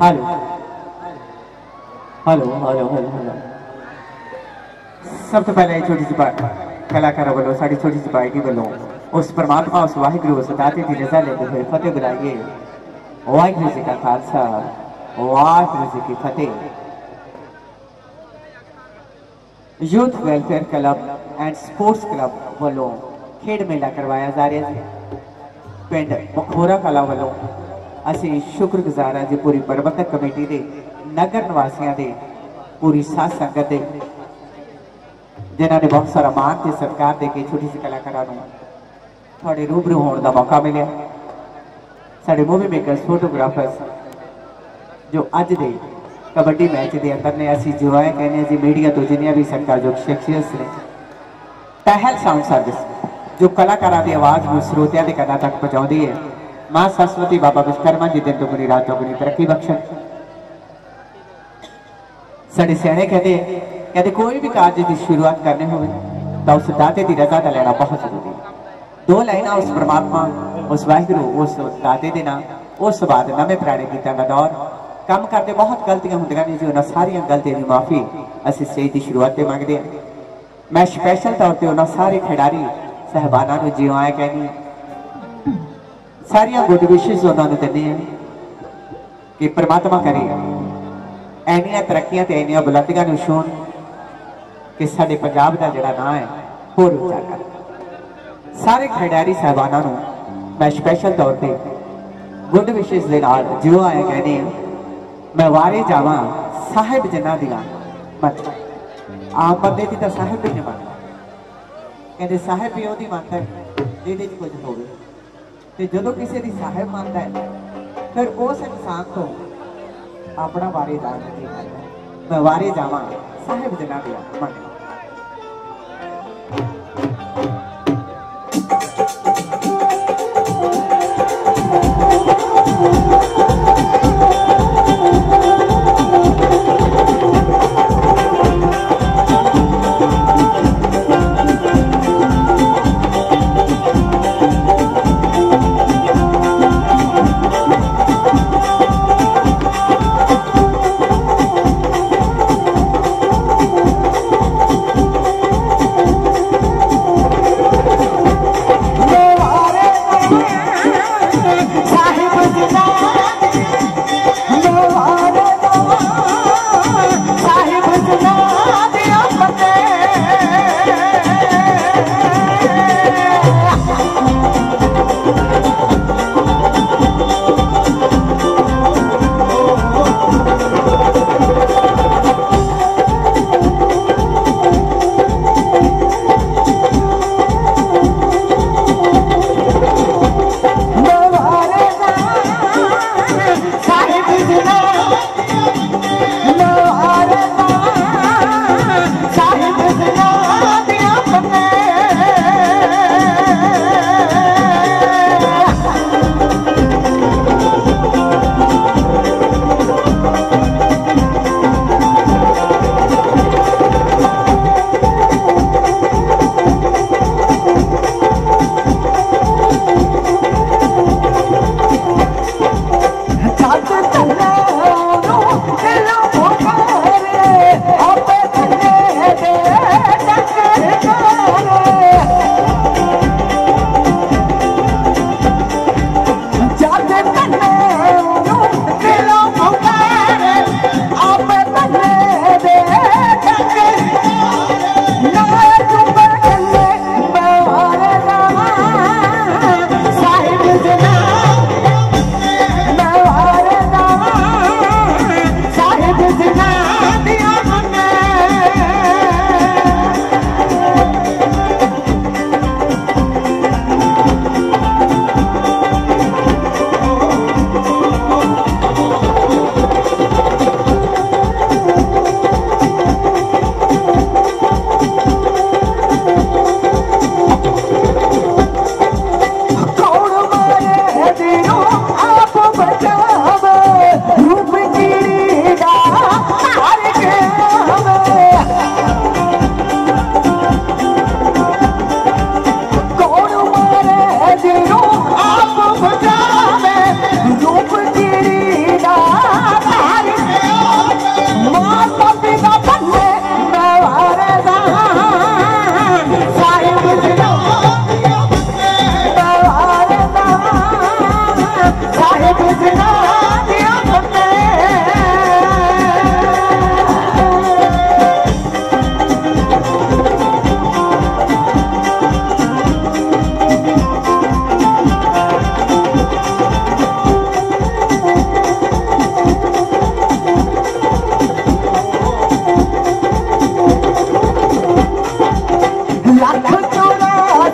Hello hello hello hello hello. सब तो पहले छोटी सी कलाकार वालों साड़ी छोटी सी पार्टी वालों उस परमात्मा उस वाहिगुरु उस दाते की रजा लेते हुए फतेह बुलाइए। वाहिगुरु जी का खालसा वाहिगुरु जी की फतेह। Youth welfare club and sports club वालों खेड मेला करवाया जा रहा है। पिंड मखोरा कला वालों असी शुक्रगुजार हाँ जी पूरी प्रबंधक कमेटी के नगर निवासियों के पूरी साध संगत के जिन्होंने बहुत सारा मान से सत्कार दे के छोटी सी कलाकारों थोड़े रूबरू होने का मौका मिले। साढ़े मूवी मेकर्स फोटोग्राफर्स जो अज दे कबड्डी मैच के अंदर ने असी जो है कहने जी मीडिया तो जिन्हें भी सत्कारयोग शख्सियत ने पहल साउंड सर्विस जो कलाकारों की आवाज़ को श्रोतिया के कन्ना तक पहुँचाती है। मां सरस्वती बाबा विश्वकर्मा जी दिन दुगनी रात चौगुनी तरक्की बख्शन। साढ़े सियाने कहते कहते कोई भी कार्य की शुरुआत करनी हो तो उस दाते की रजा का लेना बहुत जरूरी है। दो लाइना उस परमात्मा उस वाहिगुरु उस दाते के नाम उस बाद नवे पुराने गीतों का दौर काम करते बहुत गलतियां होंदियां ने जी उन्होंने सारिया गलतियों की माफ़ी असी स्टेज की शुरुआत से मंगते हैं। मैं स्पैशल तौर पर उन्होंने सारे खिडारी साहबाना जियो आए कहनी सारिया गुड विशेज उन्होंने देनी है कि परमात्मा करे एनिया तरक्कियां ते एनिया बुलंदियां छूण कि साडे पंजाब का जिहड़ा नाम है होर उच्चा कर। सारे खिडारी साहबाना मैं स्पैशल तौर पर गुड विशेज के नाल जियो आए कहनी मैं वारे जावा साहिब जिन्हां दियां मत आम बंदे की तो साहिब भी नहीं मनता कहते साहिब भी ओदी मनता है जिहदे च कुछ होवे ते जदों किसी की साहिब मानता है फिर उस इंसान को अपना वारे जाना चाहिए। मैं वारे जावा साहिब जिन्हां दियां मन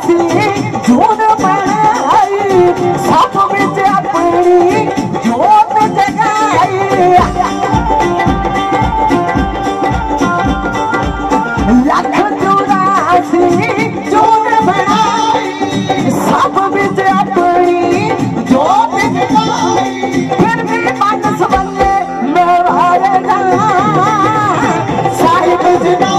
जोत बनाई सब विच अपनी जोत जगाई लख 84 जोत बनाई सब विच अपनी जोत जगाई फिर भी मन सबले मैं हारेगा साहिब जना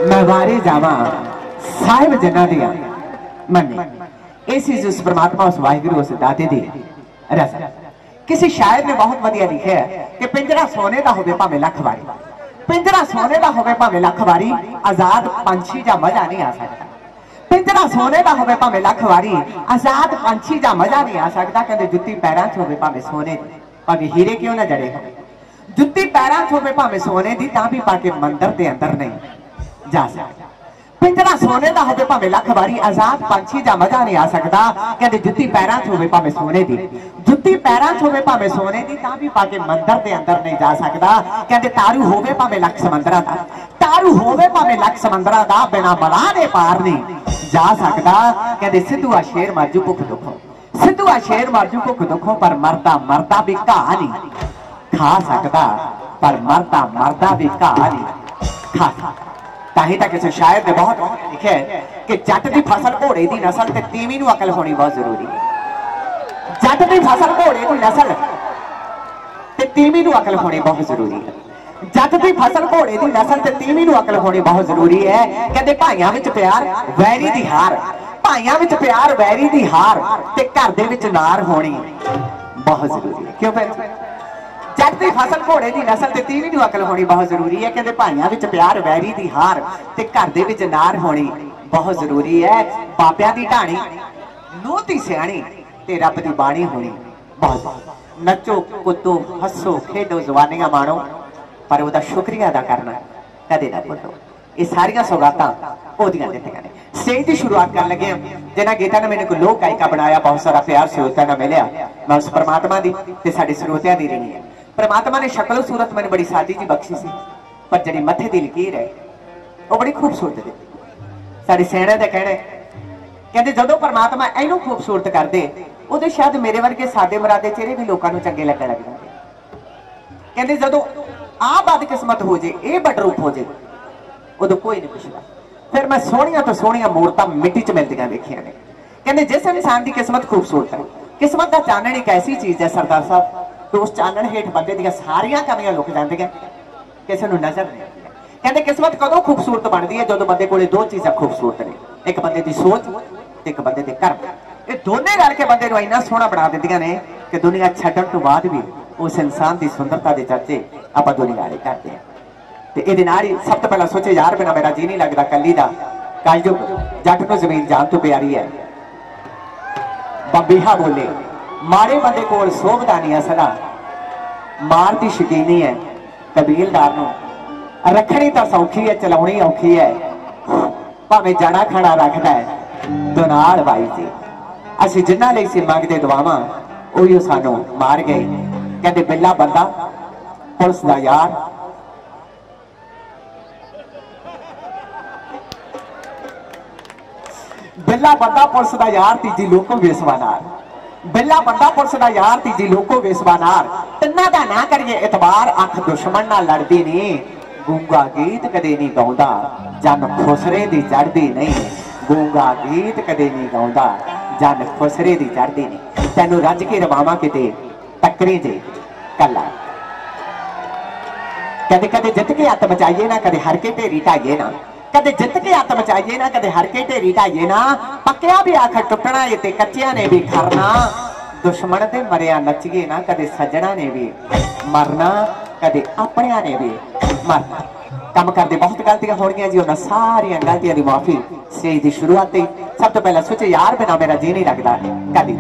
मैं वारे जावा साहिब जना दिया मन्ने ऐसी जिस परमात्मा उस वाहिगुरु उस दाते दी रस किसी शायर ने बहुत बढ़िया लिखे है कि पिंजरा सोने का होवे भावे लख वारी पिंजरा सोने का होवे भावे लख वारी आजाद पंछी जा मजा नहीं आ सकता पिंजरा सोने का होवे भावे लख वारी आजाद पंछी जा मजा नहीं आ सकता कहते जुत्ती पैरां च होवे भावे सोने दी भावे हीरे क्यों ना जड़े हो जुत्ती पैरां च होवे भावे सोने दी तां भी पाके मंदिर दे अंदर नहीं जा सकता पिंजरा सोने का होवे भावे लख वारी आजाद पंछी जा मजा नहीं आ सकता कहते जुत्ती पैरां च होवे भावे सोने दी जुत्ती पैरां च होवे भावे सोने दी तां भी पाके मंदिर दे अंदर नहीं जा सकता कहते तारू होवे भावे लख समंदरा दा तारू होवे भावे लख समंदरा दा बिना मलाह दे पार नहीं जा सकता कहते सिद्धूआ शेर मरजू भुख दुखों सिद्धूआ शेर मरजू भुख दुखों पर मरदा मरदा भी घाह नहीं खा सकता पर मरदा मरदा भी घाह नहीं खा सकता ताही तक किसी शायर ने बहुत लिखे कि जट की फसल घोड़े की नस्ल ते तीवी नूं अकल होनी बहुत जरूरी है जट की फसल घोड़े की नस्ल ते तीवी नूं अकल होनी बहुत जरूरी है जट की फसल घोड़े की नस्ल ते तीवी नूं अकल होनी बहुत जरूरी है कहते भाइयां विच प्यार वैरी दी हार भाइयां विच प्यार वैरी दी हार ते घर दे विच नार होनी बहुत जरूरी है क्यों फिर जट की फसल घोड़े की नस्ल ते तीवी नूं अकल होनी बहुत जरूरी है कहते भाइयां विच प्यार वैरी दी हार ते घर दे विच नार होनी बहुत जरूरी है बापियां दी ढाणी नूंह दी सियाणी ते रब दी बाणी होनी बहुत नचो कुदो हसो खेडो जवानियां माणो पर उसका शुक्रिया अदा करना कदे ना भुलो ये सारिया सौगातां ओदियां दित्तियां ने स्टेज की शुरुआत कर लगे जिन्हां गीतां ने मैनूं लोक गायिका बनाया बहुत सारा प्यार श्रोतियां नाल मिलिया मैं उस परमात्मा दी ते साडे श्रोतियां दी रही है परमात्मा ने शक्ल सूरत मैंने बड़ी सादी जी बख्शी सी पर जिहड़ी मथे दी लकीर है वो बड़ी खूबसूरत दी साडे सियाणे दे कहणे कहंदे जदों परमात्मा इहनूं खूबसूरत कर दे उदे शायद मेरे वर्गे सादे मरादे चेहरे भी लोकां नूं चंगे लगण लग जांदे कहंदे जदों आ बदकिस्मत हो जे ए बडरूप हो जे उदों कोई नहीं पुछदा फिर मैं सोहणियां तो सोहणियां मूरतां मिट्टी च मिलदियां वेखियां ने कहंदे जिस इंसान की किस्मत खूबसूरत है किस्मत का चानण एक ऐसी चीज है सरदार साहब तो उस चानण हेठ बंदे दी सारियां कमियां लुक जांदियां किसी नूं नजर नहीं आती कहंदे किस्मत कदों खूबसूरत बनदी है जदों बंदे कोले दो चीज़ां खूबसूरत ने एक बंदे दी सोच ते एक बंदे दे कर्म ये दोने रल के बंदे को इन्ना सोहना बना दिंदियां ने कि दुनिया छड्डण तो बाद भी उस इंसान की सुंदरता के चर्चे आप दुनिया करते हैं। तो ये सब तो पहला सोचे यार बिना मेरा जी नहीं लगता कली का कलयुग जट को जमीन जान तो प्यारी है। बंबीहा बोले मारे बंदे कोल सोभदा नहीं असला मार की शकीनी है कबीलदार नूं रखनी तो सौखी है चलाउणी औखी है भावें जड़ा खड़ा रखता है दुनाल बाई जी असीं जिन्हां लई सी मंगदे दुआवां उही सानूं मार गए। कहते बिल्ला बंदा पुलिस दा यार बिल्ला बंदा पुलिस दा यार तीजी लोको बेसवानार बिल्ला बंदा पुलिस दा यार तीजी लोको बेसवानार तिन्ना दा ना करिए इतबार अख दुश्मन नाल लड़दी नहीं गूंगा गीत कदे नहीं गाउंदा जन खुसरे दी चढ़दी नहीं गूंगा गीत कदे नहीं गाउंदा जन खुसरे दी चढ़दी नहीं तैनू रज के रवावा किते टकरी जे कला कदे कदे जित के हथ बचाइए ना कदे हर के ढेरी ढाइए ना कदे जित के हथ बचाइए ना कदे हर के ढेरी ढाइए ना पक्या भी आखर टुटना ये ते कच्चिया ने भी खरना दुश्मन दे मरिया नचिए ना कदे सजना ने भी मरना कदे अपनिया ने भी मरना कम करते बहुत गलतियां होनियां जी उन्होंने सारिया गलतियां की माफी स्टेज की शुरुआत ही सब तो पहला सोचे यार बिना मेरा जी नहीं लगता कदी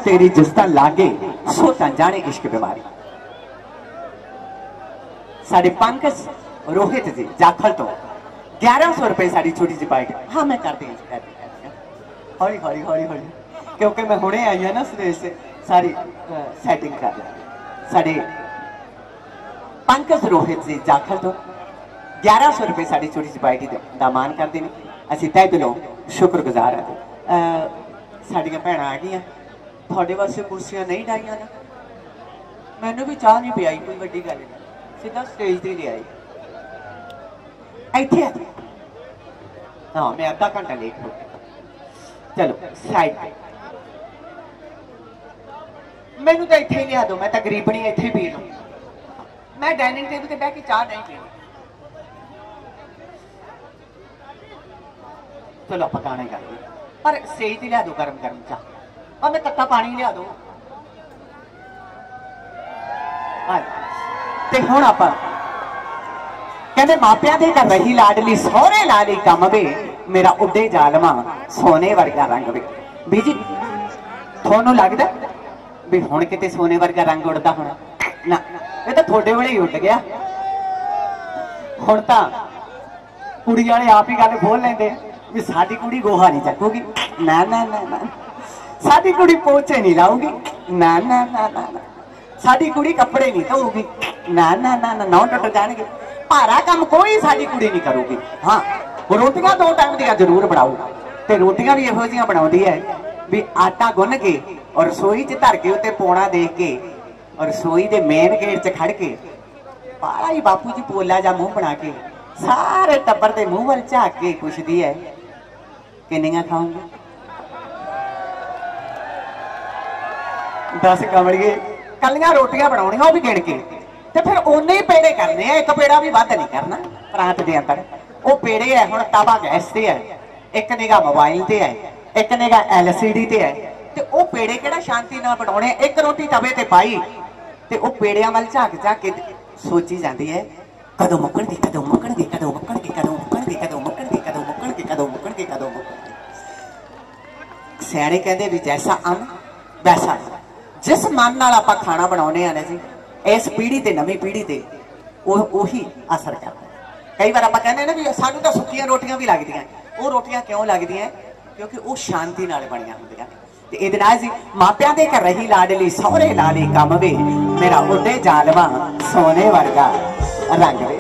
तेरी जिसदा लागे सो ता जाने इश्क बीमारी। साढ़े पंकज रोहित जी जाखल तो 1100 रुपए साड़ी छोटी जी पार्टी। हाँ मैं कर दी हौली हौली हौली हौली, क्योंकि मैं हुणे आई है ना स्टेज से सारी सेटिंग कर साढ़े पंकज रोहित जी जाखल तो 1100 रुपए साड़ी छोटी जी पार्टी का मान करते हैं। असी तय दिलों शुक्रगुजार हाँ। साड़ियाँ भैन आ गई थोड़े वास्ते कुर्सियां नहीं डाइया ना, मैनू भी चाह नहीं पियाई, कोई वड्डी गल नहीं, सीधा स्टेज से ले आई इत्थे। हाँ मैं अद्धा घंटा लेट हो गया। चलो साइड पे मैनू तो इत्थे ही लिया दो, मैं तकरीबनी इत्थे पी लूँ, मैं डाइनिंग टेबल से बह के चाह नहीं पीनी। चलो आप गाने गा पर स्टेज ही लिया दो गर्म गर्म चाह, और मैं तत्ता पानी लिया दो। ते हुण आपां कहते मापिया दे कर रही लाडली सोहरे लाली कम वे मेरा उड्डे जालमा सोने वर्गा रंग वे। बीजी थोनू लगदा भी हुण किते सोने वर्गा रंग उड़दा होना ना, ये तो थोड़े वेले ही उड़ गया। हुण तां कुड़ी वाले आप ही गल बोल लेंदे भी साडी कुड़ी गोहा नहीं चकूगी, ना ना ना ना, साडी कुड़ी पोचे नहीं लाऊगी, ना ना ना ना ना, साडी कुड़ी कपड़े नहीं धोऊगी, ना ना ना ना, नौ टुट जाएंगे, भारा काम कोई साडी कुड़ी नहीं करूगी। हाँ रोटियां 2 टाइम दियां जरूर बनाओ, ते रोटियां भी इहो जिहियां बनाउंदी है भी आटा गुन के और रसोई च धर के उत्ते पौना देख के और रसोई दे मेन गेट च खड़ के बाला ही बापू जी पोला जा मुंह बना के सारे टब्बर दे मुंह वल झाक के पुछदी है किन्नियां खाऊंगी। 10 कमड़िए कलियां रोटियां बनाउणियां वो भी गिण के, ते फिर ओने ही पेड़े करने हैं, एक पेड़ा भी वध नहीं करना परात दे अंदर। वो पेड़े है हुण तवा गैस ते है, एक निगाह मोबाइल ते है, एक निगाह LCD ते है, ते वो पेड़े किहड़ा शांति नाल बनाउणे। एक रोटी तवे ते पाई ते वो पेड़ियां वल झाक झाक के सोची जाती है कदों मुक्कणगे कदों मुक्कणगे कदों मुक्कणगे कदों मुक्कणगे कदों मुक्कणगे कदों मुक्कणगे कदों मुक्कणगे कदों मुक्कणगे। सियाणे कहंदे भी जैसा अन्न वैसा जिस मन नाल आपां खाना बनाउने आ ना जी, इस पीढ़ी ते नवीं पीढ़ी ते ਉਹੀ असर करता है। कई बार आप कहते हैं ना भी सानू तो सुक्कियां रोटियां भी लगदियां, वो रोटियां क्यों लगदियां क्योंकि वो शांति नाल बणियां हुंदियां। ते इहदे नाल जी मापियां दे घर रही लाडली सोहरे लाली कम वे मेरा उड्डे जालमा सोने वर्गा रंग वे।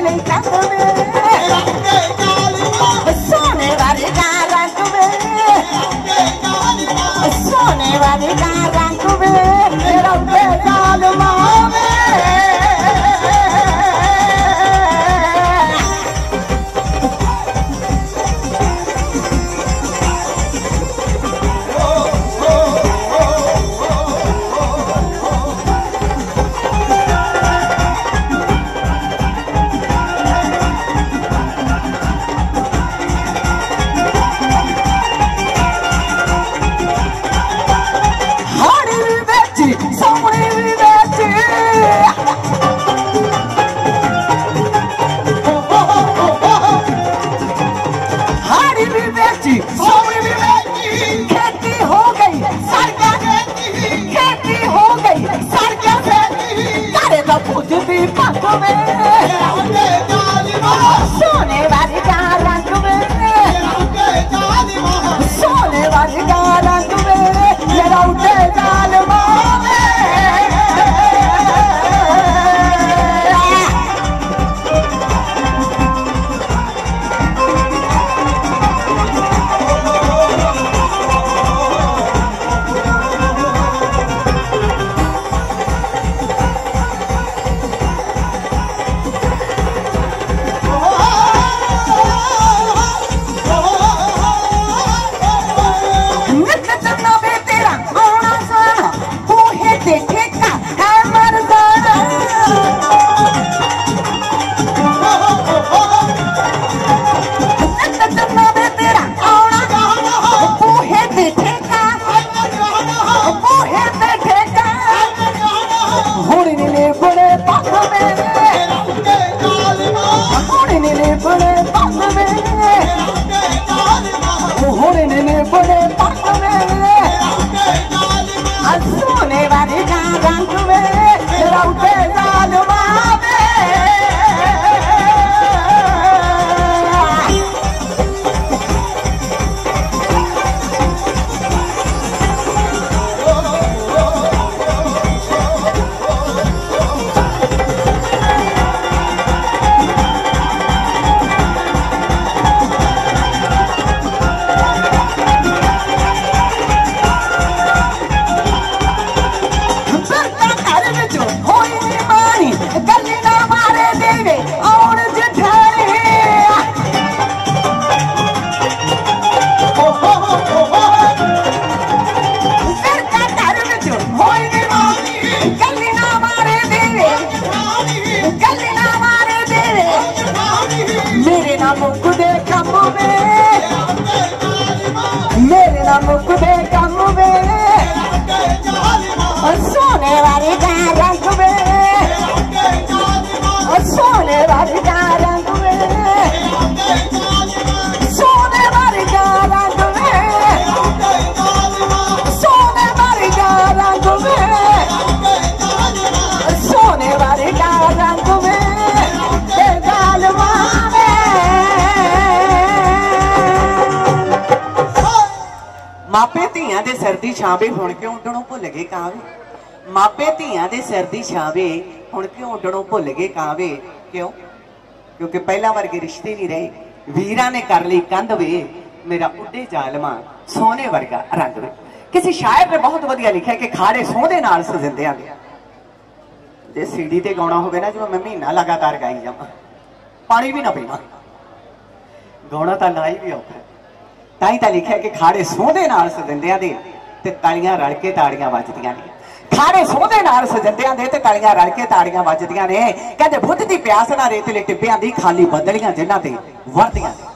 नीले चांद में सोने वाली का रंग में सोने वाली का रंग में रंगे जालमा सोने वाली का रंग में सोने वाली का रंग में ये रौटे जालमा सोने वाली का रंग में रौटे जालमा मुकुदे कम में सोने वाली का रंग में सोने वाली का रंग में सोने वाली का रंग में सोने वाली का रंग में सोने वाली का रंग में जालमा मापे धियां दे सिर दी छावे हुण क्यों उड्डणों भुल गए कावे मापे धियां दे सिर दी छावे हुण क्यों उड्डणों भुल गए कावे क्यों क्योंकि पहला वर्गे रिश्ते नहीं रहे वीरां ने कर ली कंध वे मेरा उड्डे जालमा सोने वर्गा रंग वे किसी शायर ने बहुत वधिया लिखा कि खाड़े सोहदे नाल सजिंदियां दे जे सीडी ते गाउणा होवे ना जिवें मैं महीना लगातार गाई जावां पानी भी ना पीवां गाउणा तां ना ही भी औखा ताई तां लिखिआ कि खाड़े सोहदे नाल सजिंदियां दे ते तालियां रल के ताड़ियां वजदियां ने खाड़े सोहदे नाल सजिंदियां दे ते तालियां रल के ताड़ियां वजदियां ने कहंदे बुद्ध दी प्यास ना रेतले टिब्बियां दी खाली बदलियां जिन्हां ते वरदियां ने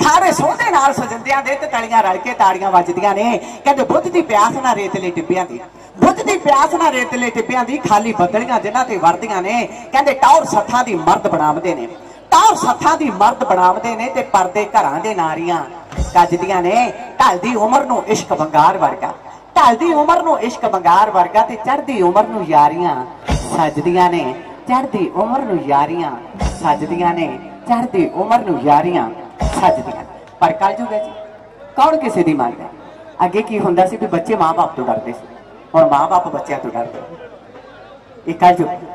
खाड़े सोहदे नाल सजिंदियां दे ते तालियां रल के ताड़ियां वजदियां ने कहंदे बुद्ध दी प्यास ना रेतले टिब्बियां दी बुद्ध दी प्यास ना रेतले टिब्बियां दी खाली बदलियां जिन्हां ते वरदियां ने कहंदे टौर सत्थां दी मर्द बनावदे ने टौर सत्थां दी मर्द बनावदे ने ते परदे घरां दे नारियां कजदियां ने ढलदी उमर नूं इश्क बंगार वर्गा ढलदी उमर नूं इश्क बंगार वर्गा ते चढ़दी उमर नूं यारियां सजदियां ने चढ़दी उमर नूं यारियां सजदियां ने चढ़दी उमर नूं यारियां सजदियां पर कलयुग है जी कौन किसी दी मंनदा अगे की हुंदा सी भी बच्चे मां बाप तो डरदे सी हुण मां बाप बच्चों तो डरदे ये कलयुग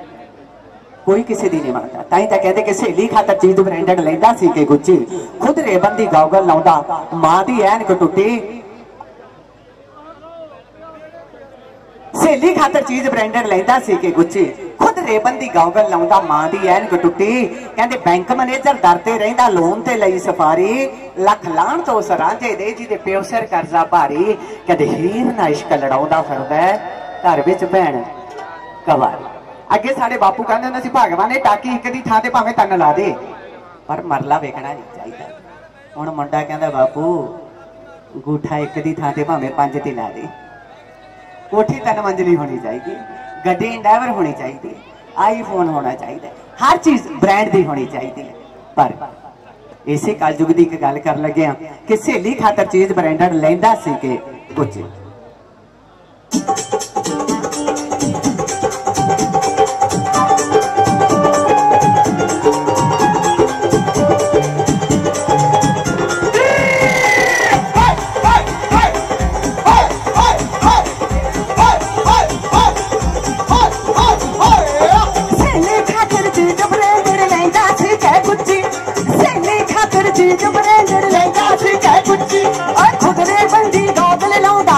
कोई किसी दी नहीं मानता। ताई तो कहते कि सहेली खातर चीज ब्रांडेड लेंदा सी के गुच्ची, खुद रेबन दी गॉगल लाउंदा मां दी ऐनक टुटी। सहेली खातर चीज ब्रांडेड लेंदा सी के गुच्ची, खुद रेबन दी गॉगल लाउंदा मां दी ऐनक टुटी। कहते बैंक मैनेजर डरते रहिंदा लोन ते लई सफारी, लख लाण तो उस रांझे दे जिहदे प्यो सिर कर्जा भारी। कहते हीर ना इश्क लड़ाउंदा फिरदा घर विच भैण कवारी। अगे साडे बापू कहंदे हुंदे सी भगवान ने टाकी एक दी थां ते भावें तन ला दे पर मरला वेखना नहीं चाहिए। हुण मुंडा कहंदा बापू गूठा एक दी थां ते भावें 5 ते ला दे, कोठी 3 मंजिली होनी चाहिए, गड्डी इंडाइवर होनी चाहिए, आईफोन होना चाहिए, हर चीज ब्रांड दी होनी चाहिए। पर इसे कलयुग दी एक गल कर लगे कि सहेली खातर चीज ब्रांडेड लेंदा सी के कुछ।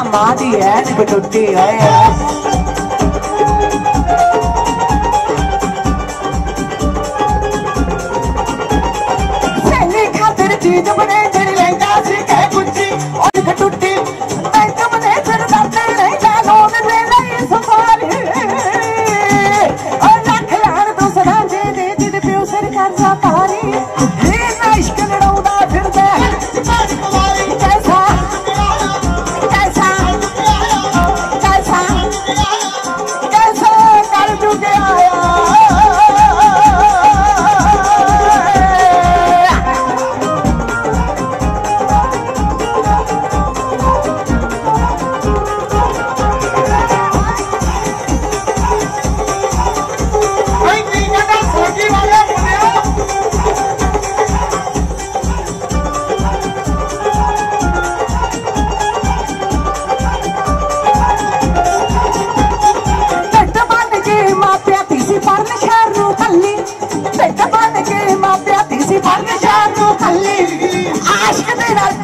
मां दी ऐनक टुटी है सहेली खातिर चीज ब्रांडेड लेंदा सी के गुच्ची, ऐनक टुटी। बैंक मैनेजर डरते रहिंदा लोन ते लई सफारी, लख लाण तो सरांझे दे जिहदे प्यो सिर कर्जा भारी। हीर ना इश्क लड़ाउंदा फिरदा कैसा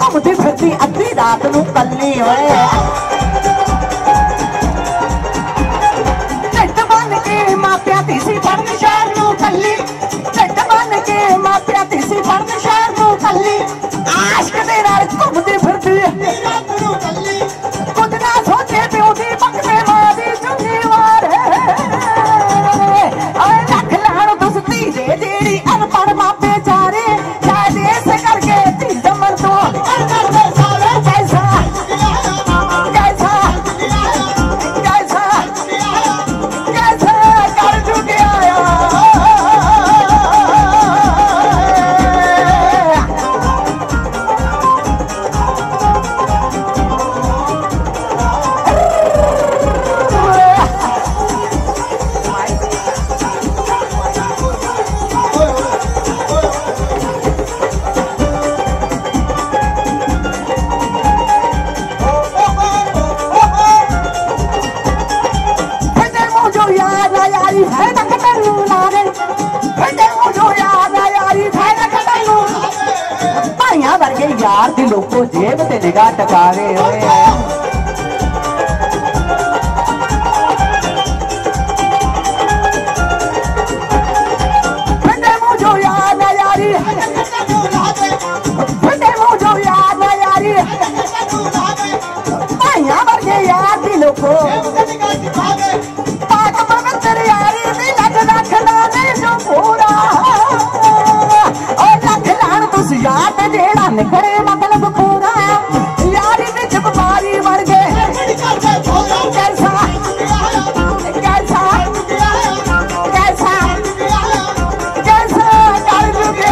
घूमती फिरती अद्धी रात नूं कल्ली होए ढिड बन के मापिया दी सी पढ़न शहर नूं कल्ली, ढिड बन के मापिया दी सी पढ़न शहर नूं कल्ली। आशिक दे नाल घूमती फिरती अद्धी रात नूं कल्ली, कुछ ना सोचे प्यो दी पकड़े मां दी चुन्नी वारे। लख लाण तुस धी दे जेड़ी अनपढ़ मापे चारे, शायद इस करके धी जमन तो यार दी लोगों जेब ते निगाह टकावे होए फंडे मुझो याद ना यारी, फंडे मुझो याद ना यारी, भाइयां वर्गे यार दी लोगों पाक पवित्र यारी दी लग लख लाने जो पूरा। और लख लान तुस याद जेड़ा निकले मतलब पूरा, यारी विच बपारी वर्गे कैसा कैसा कैसा कैसा कर चुके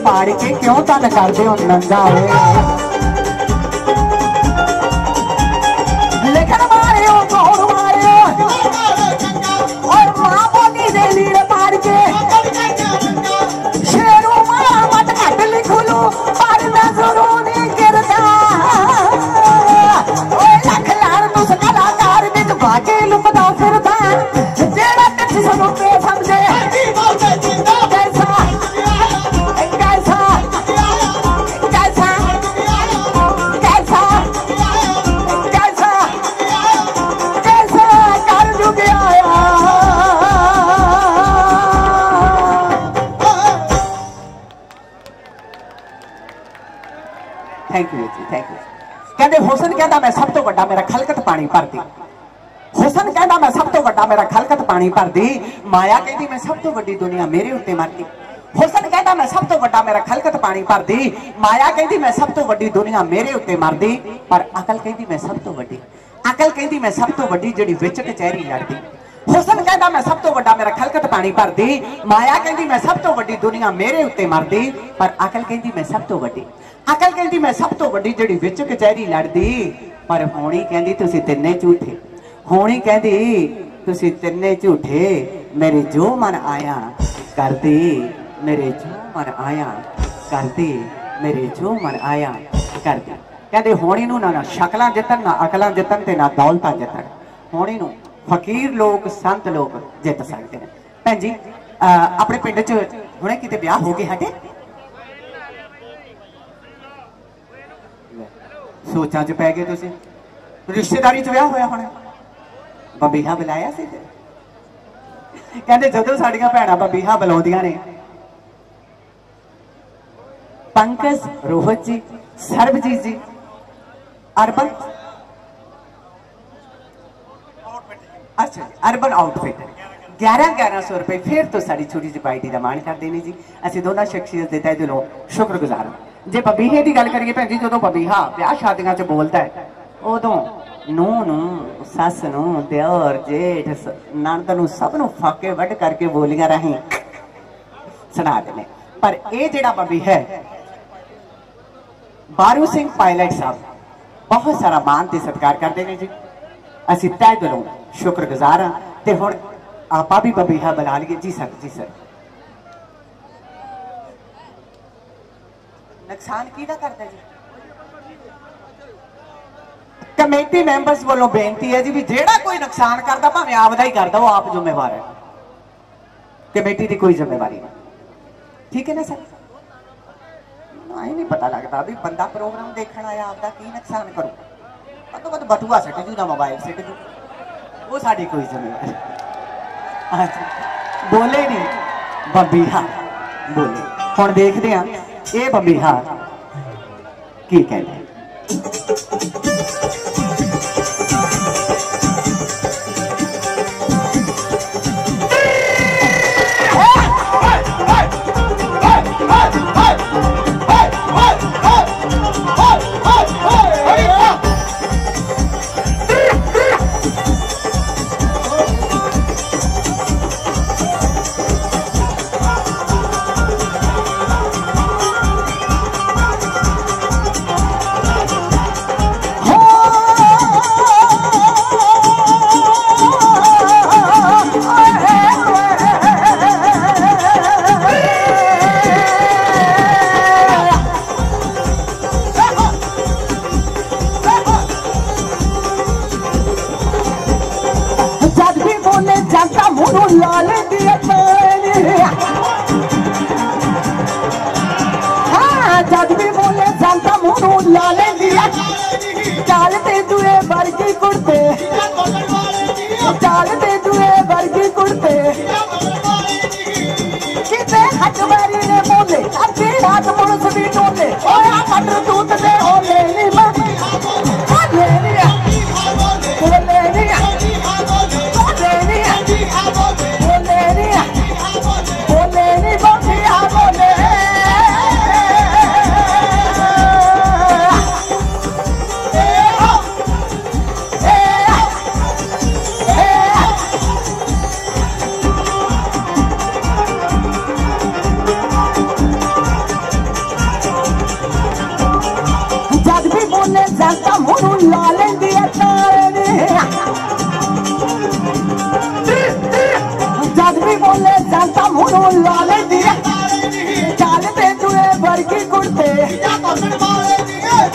पाड़ के क्यों तन करते हो नंगा लेकिन मारे हो कौन मारे हो और मां बोली दे लीड़ पाड़ के शेरू मां मत घट लिखू लो पर मैं जरूर नहीं गिरता लख लाड़ तुस कलाकार विच भागे लुकदा फिरदा जेड़ा किछ सनू पे समझे थैंक यू जी थैंक यू कहते हुसन कहता मैं सब तो बड़ा मेरा खलकत पानी भरदी हुसन कहता मैं सब तो बड़ा मेरा खलकत पानी भरदी माया कहती मैं सब तो बड़ी दुनिया मेरे उत्ते मरदी हुसन कहता मैं सब तो बड़ा मेरा खलकत पानी भरदी माया कहती मैं सब तो बड़ी दुनिया मेरे उत्ते मरदी पर अकल कहती मैं सब तो बड़ी अकल कहती मैं सब तो बड़ी जिहड़ी विच कचहरी लड़दी हुसन कहता मैं सब तो बड़ा मेरा खलकत पानी भरदी माया कहती मैं सब तो बड़ी दुनिया मेरे उत्ते मरदी पर अकल कहती मैं सब तो बड़ी अकल कहती मैं सब तो वड्डी जिहड़ी विच कचहरी लड़दी पर होनी कहती तुसीं तिन्ने झूठे होनी कहती तुसीं तिन्ने झूठे मेरे जो मन आया करदी मेरे जो मन आया करदी मेरे जो मन आया करदी कहते होनी नूं ना शक्लां जितन ना अकलां जितन ते ना दौलतां जितन होनी नूं फकीर लोग संत लोग जित सकते हैं भैन जी अपने पिंड च हुणे किते ब्याह हो गए हटे सोचा च पै गए तुसीं रिश्तेदारी च विआह होया होना बबीहा बुलाया सी कहते जदों साडियां भैणां बबीहा बुलाउंदियां ने पंकज रोहत जी सरबजीत जी अर्बन अच्छा अर्बन आउटफिट 1100 रुपए फिर तो साड़ी छोटी जी पार्टी का मान करते हैं जी असं दोनों शख्सियत के तय दिलों शुक्रगुजार हाँ जे बबीहे की गल करिए भैन जी जो बबीहा ब्याह शादियां च बोलता है उदों नूह सस दिओर जेठ नंद सब नूं फाके वड करके बोलियां राही सुना देने पर यह जिहड़ा बबीहा है बारू सिंह पायलट साहब बहुत सारा मान ते सत्कार करते हैं जी असीं तय दिलों शुक्रगुजार हाँ ते हुण आपा भी बबीहा बुला लीए जी सर जी सर नुकसान किहदा करदा जी कमेटी मैंबर्स वालों बेनती है जी भी जेड़ा कोई नुकसान करता भावें आपदा ही करता वो आप जिम्मेवार है कमेटी की कोई जिम्मेवारी नहीं ठीक है ना सर आई नहीं पता लगता भी बंदा प्रोग्राम देखना आया आपका की नुकसान करूँ तो बस बटुआ सट जू ना मोबाइल सट जू वो साड़ी कोई जिम्मेवारी बोले नहीं बबीहा बोले हुण देखते हैं ये बबीहा की कहते नो लाले दिया चाल पे तुए वर्गी कुर्ते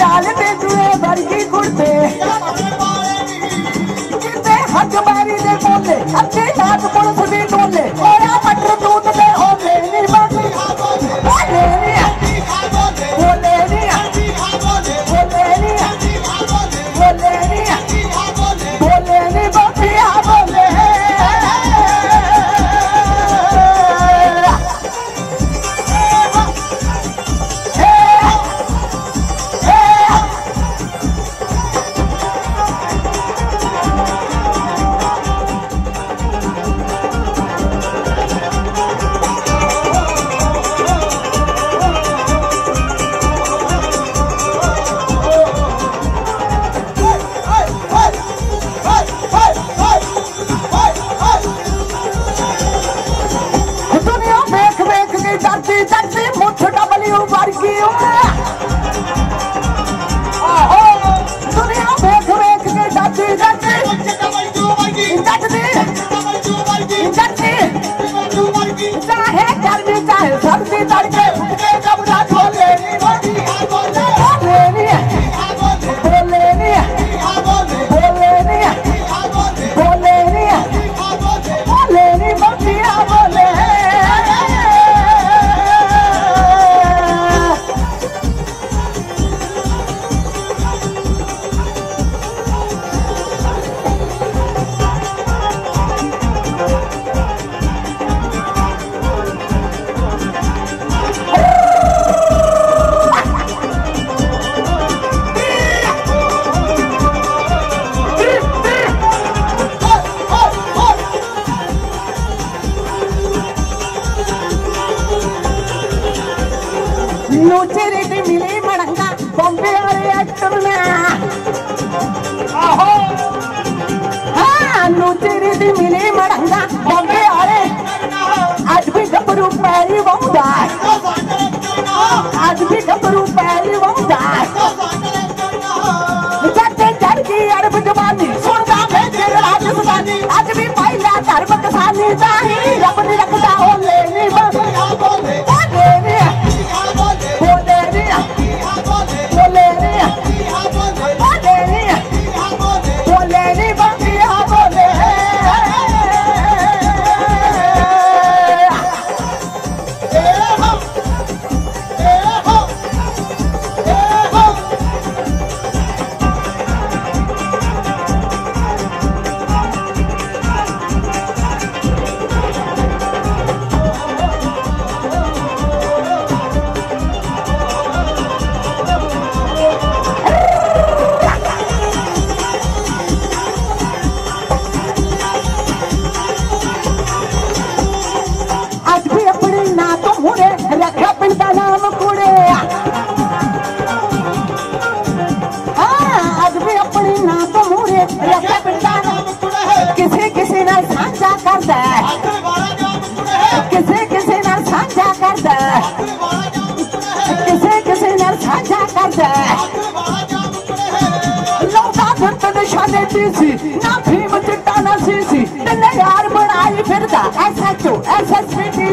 चाल पे तुए वर्गी कुर्ते किते हक बारी दे बोले अच्छे हाथ पुलिस भी डोले ओया मटर दूध दे होले नी बाकी बोले नी बोले नी बोले नी बोले नी बोले नी बपिया बोले ना भीम चिट्टा ना सीसी यार बनाई फिरदा ऐसा क्यों ऐसा स्वीटी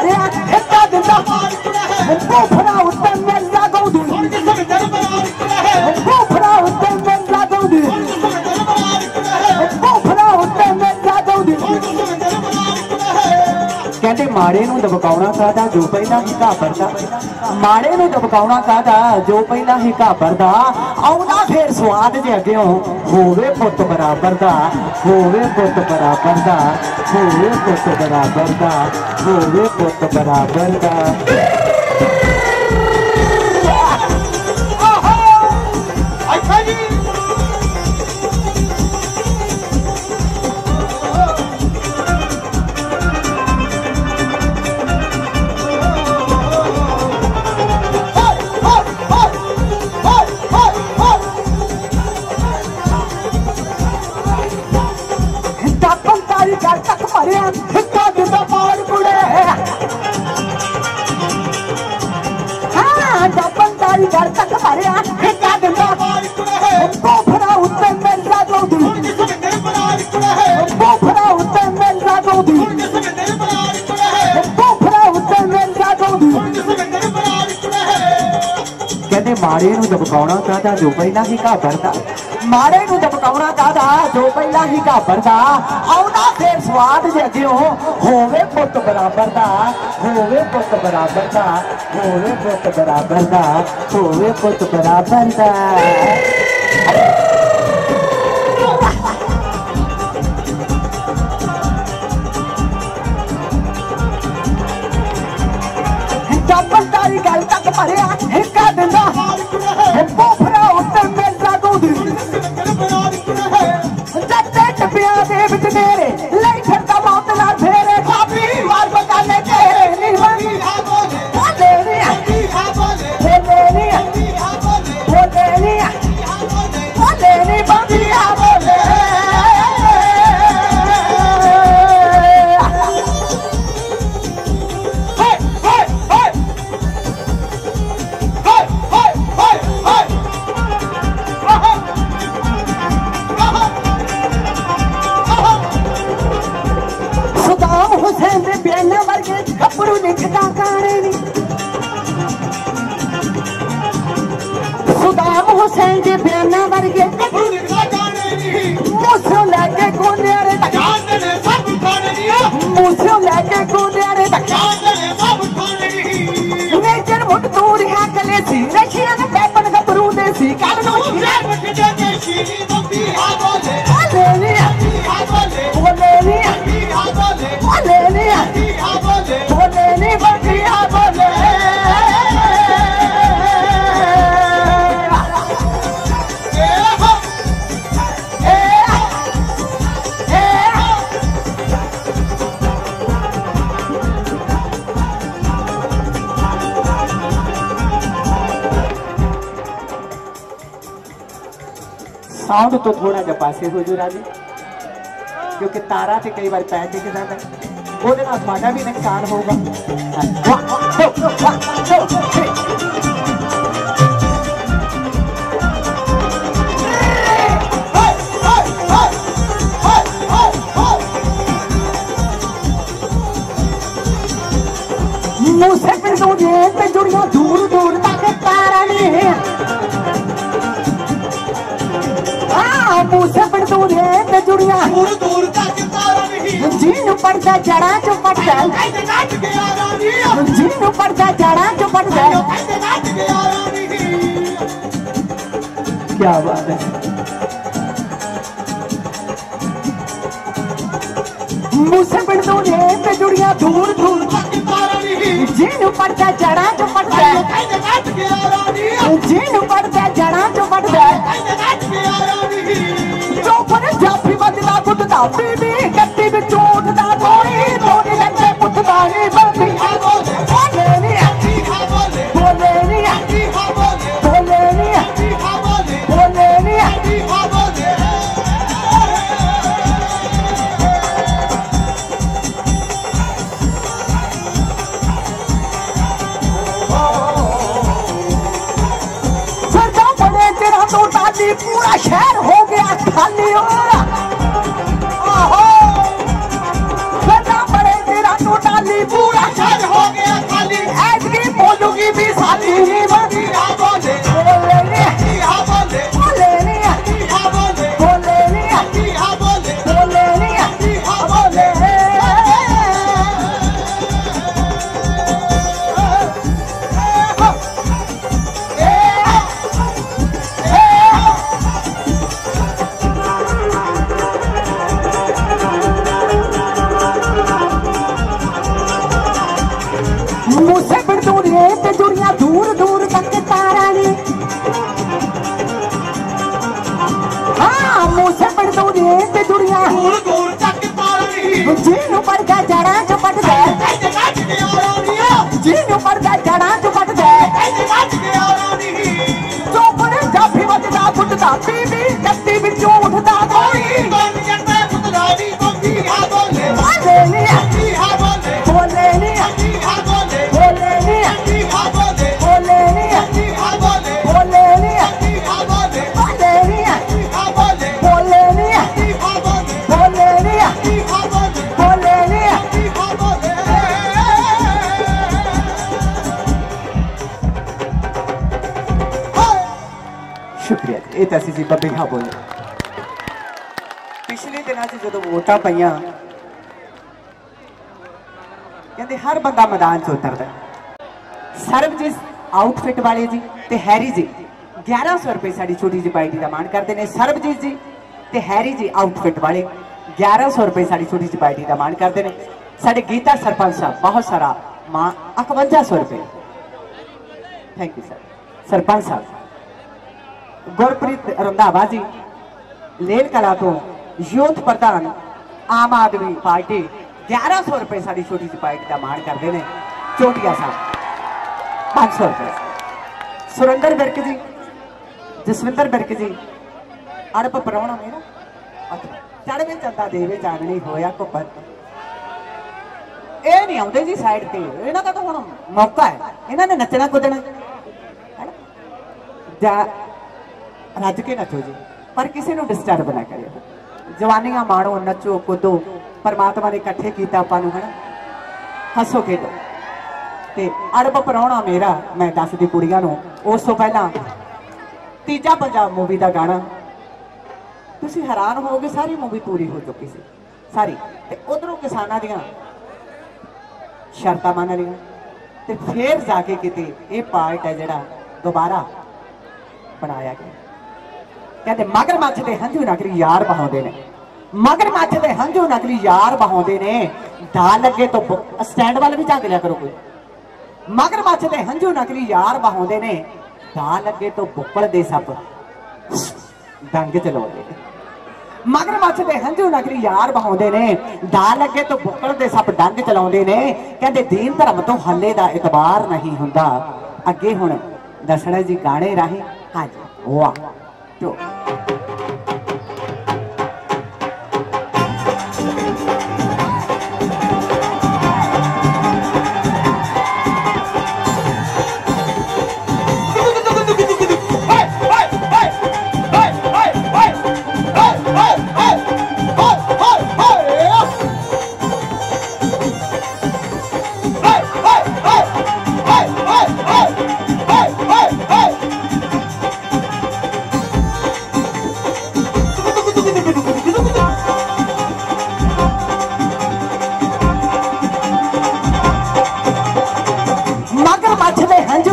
मारिया हिक्का दिंदा पोफड़ा उत्ते मेला गौदी पोफड़ा उत्ते मेला गौदी पोफड़ा उत्ते मेला गौदी कहते माड़े नूं दबकाउणा कादा जो पहला ही घाबरदा माड़े नूं दबकाउणा कादा जो पहला ही घाबरदा आउंदा फिर स्वाद जे अग्यों होवे पुत बराबर दा होवे पुत बराबर दा होवे पुत बराबर दा होवे पुत बराबर दा हिक्का दिंदा पाड़ कुड़े हाँ डबल तारी घर तक मारिया हिक्का दिंदा पोफड़ा उत्ते मेला गौदी पोफड़ा उत्ते मेला गौदी पोफड़ा उत्ते मेला गौदी कहते माड़े नूं दबकाउणा कादा जो पहला ही घाबरदा माड़े नूं दबकाउणा कादा जो पहला ही घाबरदा आउंदा फिर स्वाद जे अग्यों होवे पुत बराबर दा होवे पुत बराबर दा होवे पुत बराबर दा होवे पुत बराबर दा डबल तारी गल तक भरिया हिक्का दिंदा पोफड़ा उत्ते मेला गौदी जट्टे टपिया दे विच तेरे लई फिरदा मौत नाल फेरे खापी मार बगाने तेरे नी बोले नी बोले नी बोले नी बोले नी बंदिया बोले कपड़ू लिखता गाने नी सुदाम हुसैन दे बयाना वर्गे मूसों लेके कोन्यारे मूसों लेके कोन्यारे नेचर मुट दूर है कले सी रशिया ने पेपन कपड़ू दे सी कानो बोले नी बोले नी बोले नी बोले नी बगिया बोले साउंड तो थोड़ा जा पासे हो जो राजी क्योंकि तारा से कई बार पैर देके जाता है वो दिन थोड़ा भी नुकसान होगा मुझसे पिंडों पे जुड़िया दूर दूर तक तारा नहीं है मुझसे पिंडों पे जुड़िया दूर दूर तक तारा नहीं जीन पड़ता जड़ा जो पड़ता जीन पड़ता जड़ा जो पड़ता क्या बात है मुझसे पिंडों पे जुड़िया दूर दूर जीन पड़ता जड़ा जो पड़ता जीन पड़ता जड़ा जो पड़ता जो पर जाफी बदला बुद्धदा बीबी गट्टी विच उठदा थोड़ी थोड़ी लगे पुੱਠਦਾ नहीं बंदी बोले नहीं बोले नहीं बोले नहीं बोले नहीं पूरा शहर हो गया खाली बड़े तेरा टोटाली पूरा शहर हो मूसे बड़दूरिए ते जुड़ियां दूर दूर तक तारा ने हाँ मूसे बड़दूरिए ते जुड़ियां दूर दूर तक तारा ने जीनू पड़ गया जड़ा चपट दे जीनू पड़ गया जड़ा चपट दे चोपड़े जाफी वजदा फुटदा बीबी जत्ती विचों उठदा कोई शुक्रिया ये तो असी जी बब्बे हाँ बोले पिछले दिनों जो वोटा पाइया कहते हर बंदा मैदान से उतरता सरबजीत आउटफिट वाले जी ते हैरी जी 1100 रुपए साड़ी छोटी जी पार्टी का मान करते हैं सरबजीत जी ते हैरी जी आउटफिट वाले 1100 रुपए साड़ी छोटी जी पार्टी का मान करते हैं साढ़े गीता सरपंच साहब बहुत सारा मां 5100 रुपए थैंक यू सर सरपंच साहब गुरप्रीत रंधावा जी लेल कला तो यूथ प्रधान आम आदमी पार्टी 1100 रुपए साड़ी छोटी सी पार्टी का मान करते हैं चोटिया साहब 500 रुपए सुरेंद्र बिरक जी जसविंदर बिरक जी अड़प परौना मेरा चढ़वे चंदा देवे चाननी होया कुपर ये नहीं आते जी साइड से इन्हों का तो हम मौका है इन्होंने नचना कुदना रज के नचो जी पर किसी को डिस्टर्ब ना करियो जवानियां माणो नचो कूदो परमात्मा ने इकट्ठे किया आपां नूं है हसो खेडो ते अड़ब परौना मेरा मैं दसदी कुड़ियां नूं उस तो पहला तीजा पंजाब मूवी का गाना तुसीं हैरान होवोगे सारी मूवी पूरी हो चुकी सी सारी ते उधरों किसानां दियां शर्तां मान लियां ते फिर जाके किते ये पार्ट है जिहड़ा दोबारा बनाया गया कहते मगरमच्छ दे हंझू नकली यार बहाउंदे ने मगरमच्छ दे हंझू नकली यार बहाउंदे ने दा लगे तो स्टैंड वाल भी झांक लिया करो कोई मगरमच्छ दे हंझू नकली यार बहाउंदे ने दा लगे तो बुक्कल दे सप डंग चलाउंदे मगरमच्छ दे हंझू नकली यार बहाउंदे ने दा लगे तो बुक्कल दे सप डंग चलाउंदे ने कहते दीन धर्म तो हल्ले दा इतबार नहीं हुंदा अगे हुण दसना जी गाने राही हाँ जी वाह तो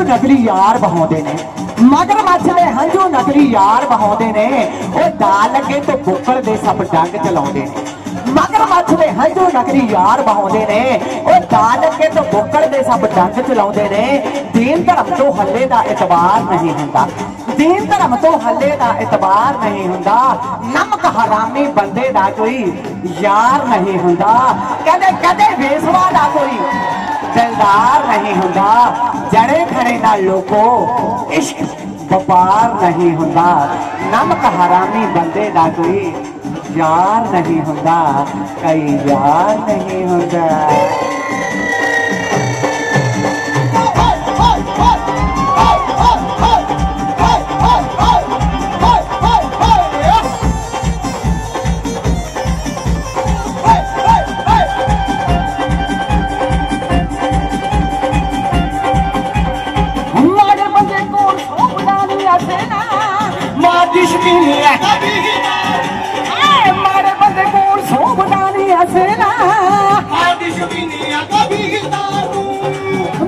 नकली यार बहाउंदे ने मगरमच्छ दे हंझू नकली यार बहाउंदे ने ओ दा लगे तो बुक्कल दे सप डंग चलाउंदे ने मगरमच्छ दे हंझू नकली यार बहाउंदे ने ओ दा लगे तो बुक्कल दे सप डंग चलाउंदे ने दीन धर्म तो हल्ले दा इतबार नहीं हुंदा दीन धर्म तो हल्ले दा इतबार नहीं हुंदा नमक हरामी बंदे दा कोई यार नहीं हुंदा कदे कदे बेसवा दा कोई दिलदार नहीं हुंदा जड़े खड़े ना लोगो इश्क व्यापार नहीं हुंदा नमक हरामी बंदे दा कोई यार नहीं हुंदा कई यार नहीं हुंदा मारे बंदे को सोबदानी हसेना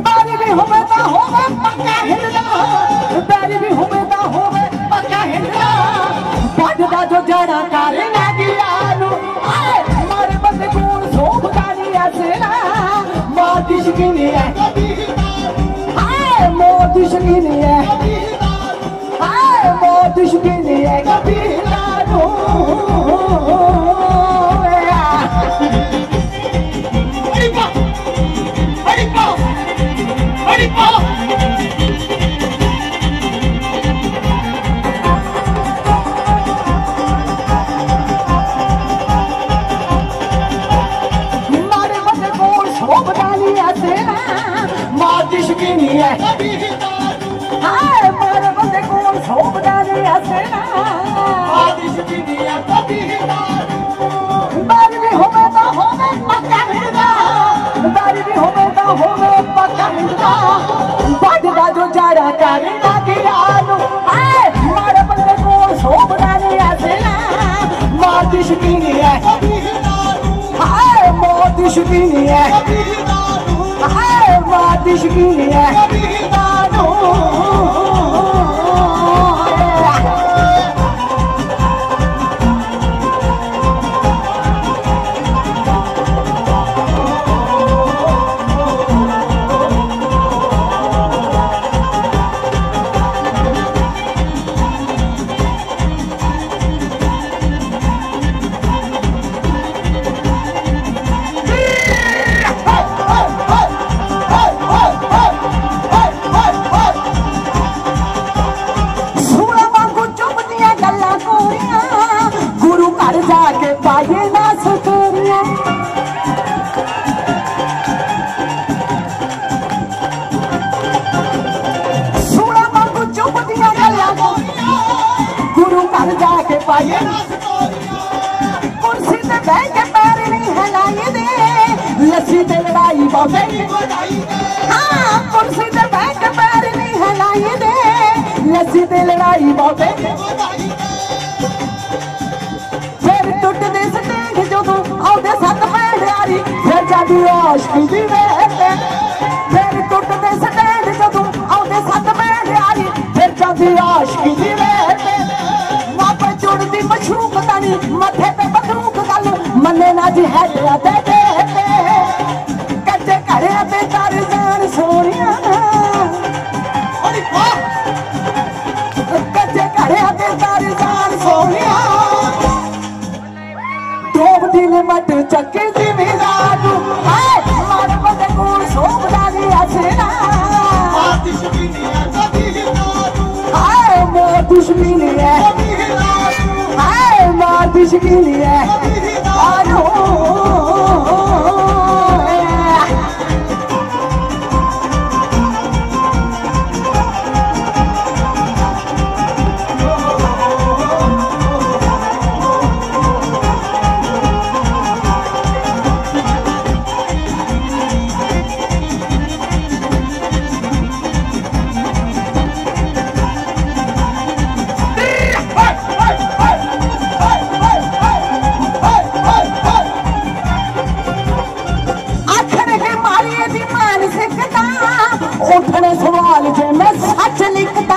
बारी भी होवे ता होवे पक्का हिलदा बारी भी होवे ता होवे पक्का हिलदा बजदा जो जड़ा काले लागी आलू मारे बंदे को सोबदानी हसेना मार दिशकिनी है मौत शकीनी है, हाय मौत शकीनी है कभी दारू। शकीनी है, हाय मारे बंदे को सोप डाले हसना, शकीनी है कभी बारी भी होवे तो होवे पक्का मिलता, बारी भी होवे तो होवे पक्का मिलता, बाजदा जो जाड़ा करे लागे यारो, हाय मारे बंदे को सोप डाले हसना, मौत शकीनी है, हाय मौत शकीनी है, हाय मौत शकीनी है दारू। जाके पाए ना सुतरिया, सुना मांगू चुप दिया गल्ला, गुरु घर जाके पाए ना सुतरिया, कुर्सी ते बैठ के पैर नहीं हिलाए दे, लस्सी ते लड़ाई बाबे हाँ कुर्सी ते बैठ के पैर नहीं हिलाए दे, लस्सी ते लड़ाई बाबे आउदे सत पैड़ियारी फिर जादी आशकी दी वेट, फिर टुटदे स्टैंड जदों आउदे सत पैड़ियारी फिर जादी आशकी दी वेट, वापस जुड़दी मशरूक तानी मथे पे बंदूक गल मन्ने ना जी है दे दे कच्चे घरे ते तार जान सोनिया, कच्चे घरे ते तार जान सोनिया, दिन मट चक्के दी मिलादू, हाय मारे बंदे को सोप डाली हसना, मौत शकीनी है कभी दारू, हाय मौत शकीनी है, हाय मौत शकीनी है दारू। उठने सवाल जे मैं सच लिखता,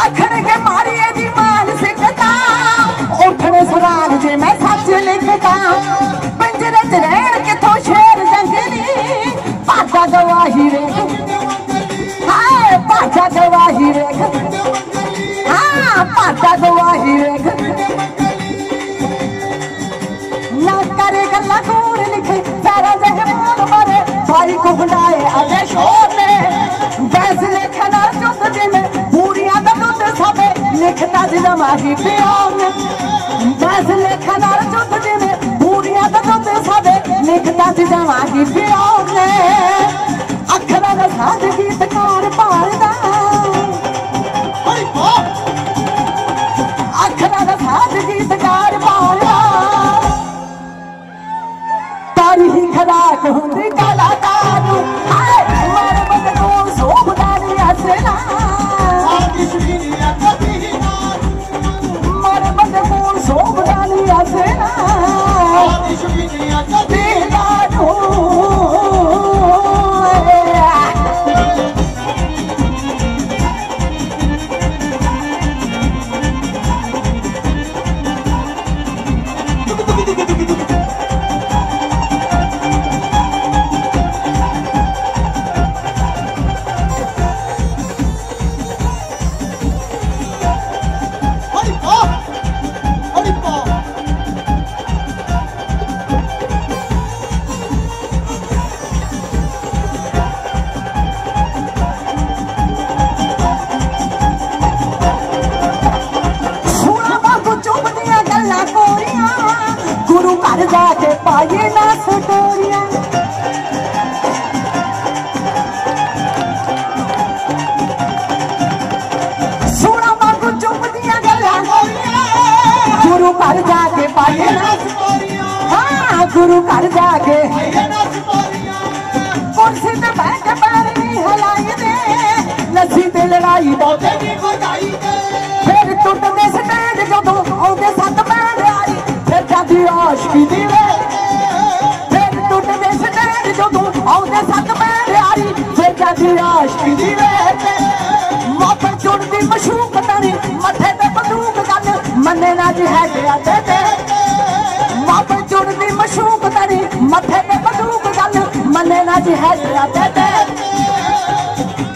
आखर के मारी दी मानसिकता, उठने सवाल जे मैं सच लिखता, पिंजरे च रहन किथों शेर जंगली, भाषा गवाही रेख, हाय भाषा गवाही रेख, हाँ भाषा गवाही रेख, ना करे गल्ला कूड़ लिखे सारा जहमान मारे, भाई को बुलाए अजय शोर ने, बैस लेखना चुत जिमें पूरिया दुध सबे लिखता जिमाही प्यार ने, बैस लेखना चुत जिमें पूरिया दुध सबे लिखता जिमाही प्यार ने, अखरा दा साध गीतकार पारदा, अखरा दा साध गीतकार पारदा, तारी ही खराक हुंदी काला दारू, हाय मारे बंदे को सोप डाली हसना, मारे बंदे को सोप डाली हसना दारू। घर जाके पाए ना सटोरिया सोना मांगू चुप दिया गला गुरु घर जाके पाए ना हाँ गुरु घर जाके कुर्सी पे बैठ पैर नहीं हिलाई दे लस्सी ते लड़ाई बहुते नहीं बजाई दे फिर टुटदे स्टैंड जदों आउंदे सत पैर आई फिर जादी आशिकी दी वे फिर टुटदे स्टैंड जदों आउंदे सत पैर आई फिर जादी आशिकी दी वे मापे जुड़दी मशूक तारी मथे ते बंदूक गन मन्ने ना जी है गया दे मापे जुड़दी मशूक तारी मथे ते बंदूक गन मन्ने ना जी है गया दे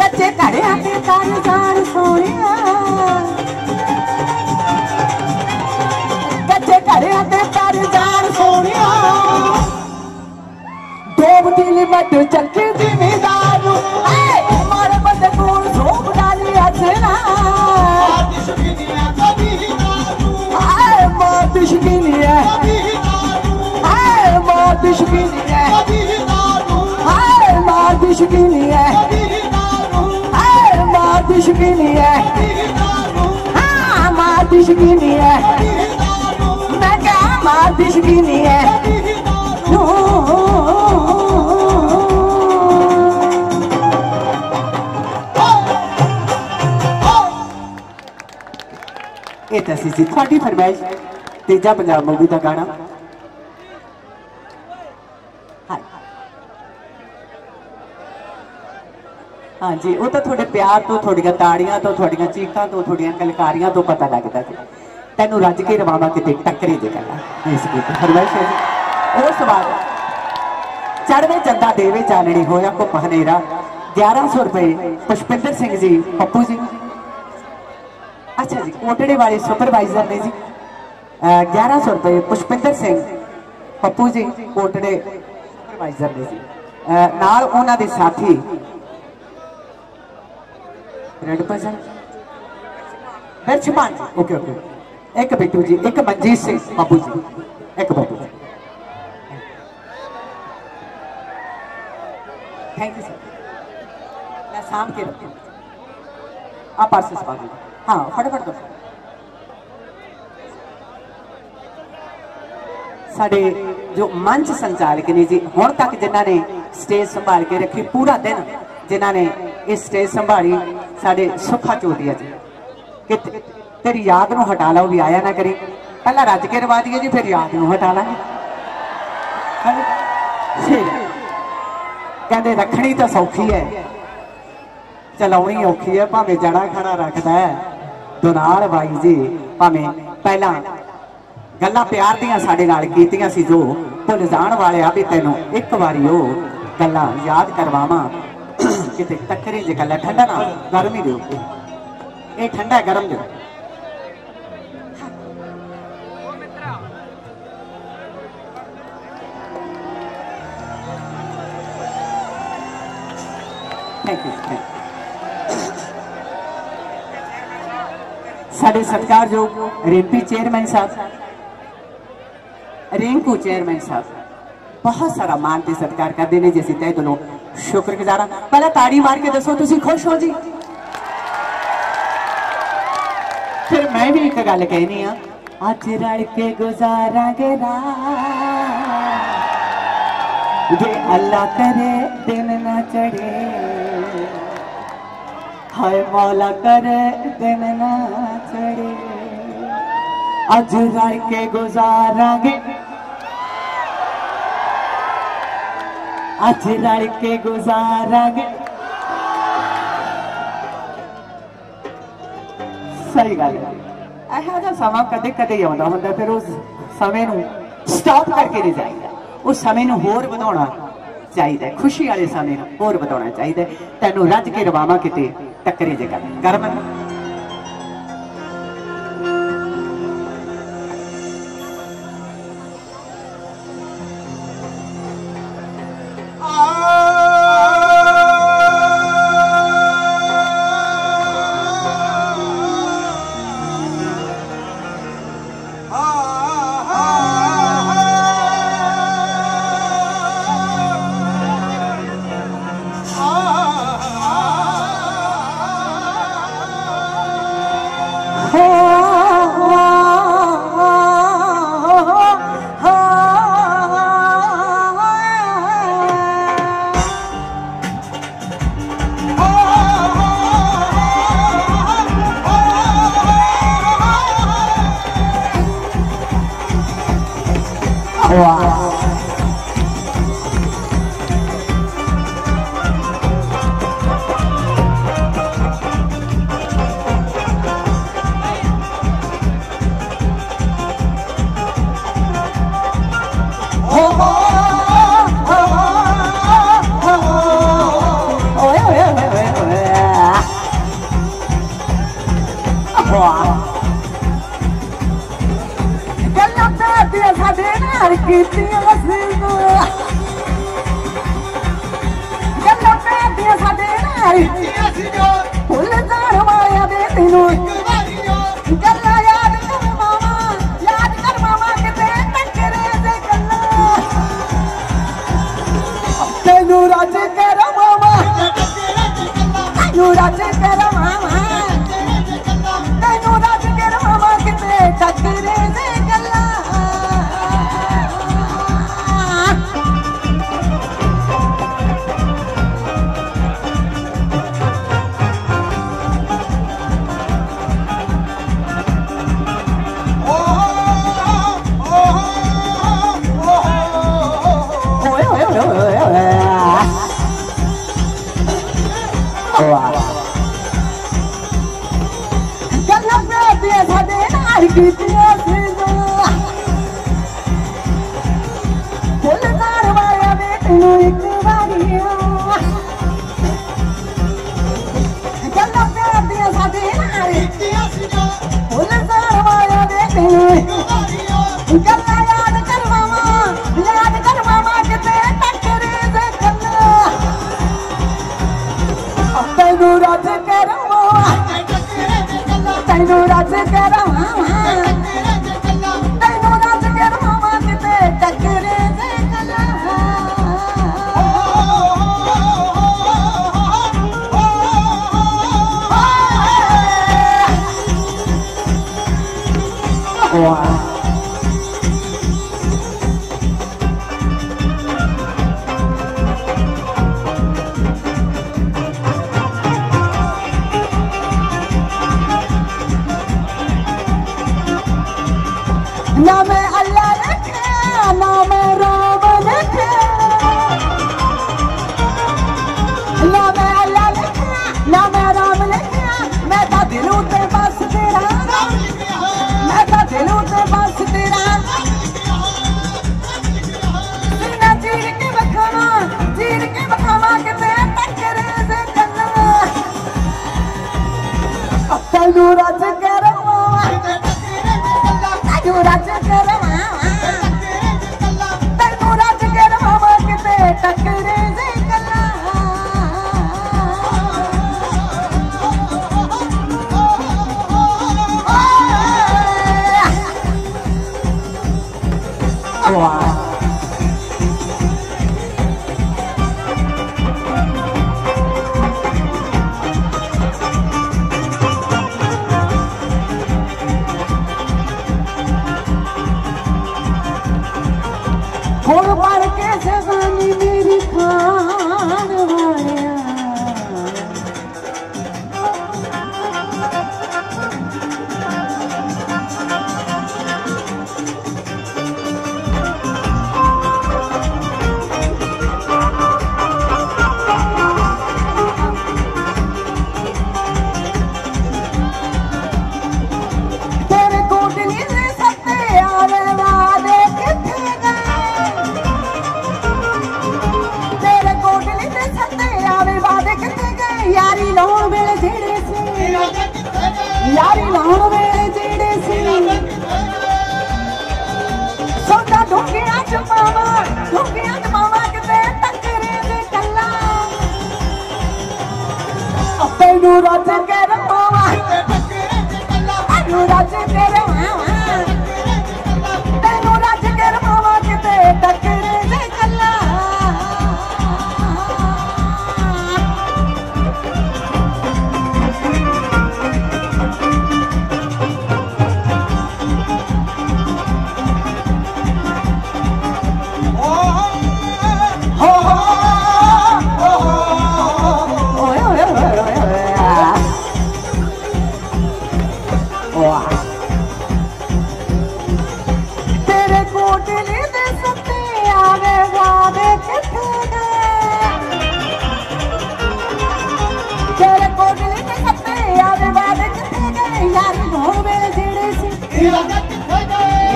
कच्चे घड़े आते तार जान सोनिया कच्चे घड़े आते तार जान सोनिया दो दिल मत चलके जिमीदार मारे बंदे कोल सोप डाली हसना मौत शकीनी है मौत शकीनी है मौत शकीनी है मौत शकीनी है हाँ मौत शकीनी है मैं क्या मौत शकीनी है ये तसी सी थोड़ी फरमाइश तेजा पंजाब मूवी का गाना हाँ जी वो तो थोड़े प्यार तो थोड़िया ताड़ियां तो थोड़िया चीखा तो थोड़िया कलकारियां तो पता लगता है तेनू रज के रवावा किते टक्करे जे करना इस गीत फरमाइश है जी वो सवाल चढ़वे चंदा देवे चालनी होया को पहनेरा 1100 रुपए पुष्पिंदर सिंह जी पप्पू जी अच्छा जी कोटड़े वाले सुपरवाइजर ने जी 1100 रुपए पुष्पिंदर सिंह पप्पू जी कोटड़े सुपरवाइजर ने जी नाल उन्हां दे साथी रेड पर्सन दर्शमान ओके ओके एक बिट्टू जी एक मंजीत सिंह बाबू जी एक बाबू जी थैंक यू सर मैं शाम के रखूँ आप पास से बाबू हाँ फटाफट दो साडे जो मंच संचालक ने जी हुण तक जिन्हां ने स्टेज संभाल के रखी पूरा दिन जिन्हां ने इस स्टेज संभाली साडे सुखा चोटिया जी कि तेरी याद नूं हटा लो भी आया ना करी पहला रज के रवा दिए जी फिर याद नूं हटा लांगे कहते रखनी तो सौखी है चलाउनी औखी है भावें जड़ा खड़ा रखता है दुनाल बाई जी भावें पहला गल्लां प्यार दियां साडे नाल कीतियां सी जो भुल जाण वाले आ भी तैनूं एक बारी ओ गल्लां याद करवावां किते टक्करी जे गल्लां ठंडा ना गर्मी दो ये ठंडा गर्म दो थैंक यू साडे सत्कार जो रिंपी चेयरमैन साहब रिंकू चेयरमैन साहब बहुत सारा मान से सत्कार करते हैं जिस तय दिलों शुक्रगुजार पहले ताड़ी मार के दसो तुसी खुश हो जी फिर मैं भी एक गल कहनी अज रल के गुजारांगे जे अल्लाह करे दिन ना चढ़े हाय मौला करे दिन ना चढ़े अज रल के गुजारांगे अज रल के गुजारांगे सही गल यह जहा समा कदे कदे आउंदा हुंदा फिर उस समय नूं स्टॉप करके नहीं जाइदा उस समय नूं होर वधाउणा चाहिए खुशी वाले समय नूं होर वधाउणा चाहिए तैनूं रज के रवावां किते टक्करे जे कर गर्म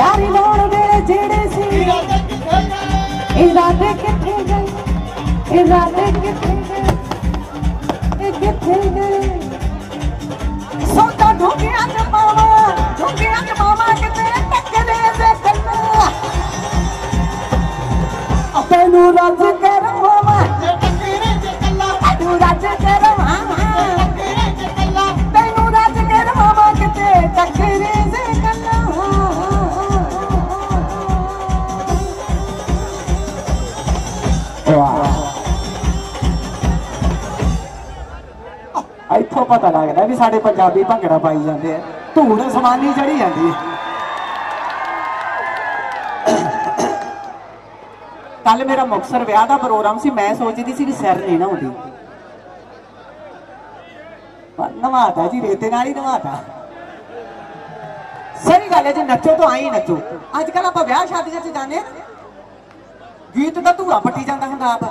यारी लोड़ मेरे जेड़े सी इरादे किथे गए इरादे किथे गए सोचा ढूंढिया च मामा किते टकरे दे कन्ना तेनू रज कर मामा तू रज कर मामा तेनू रज कर मामा किते टकरे दे कन्ना इथों पता लगता भी साडे पंजाबी भंगड़ा पाई जाते हैं धूड़ समानी चढ़ी जाती है। कल मेरा मुक्तसर विआह का प्रोग्राम सी मैं सोचती सी कि सिर नहीं नहाउंदी नवाता जी रेते नाल ही नवाता। सही गल है जी नचो तो आई नचो। अजकल आप विआह शादियां च जाने गीत का धूआ पट्टी जाता हुंदा आप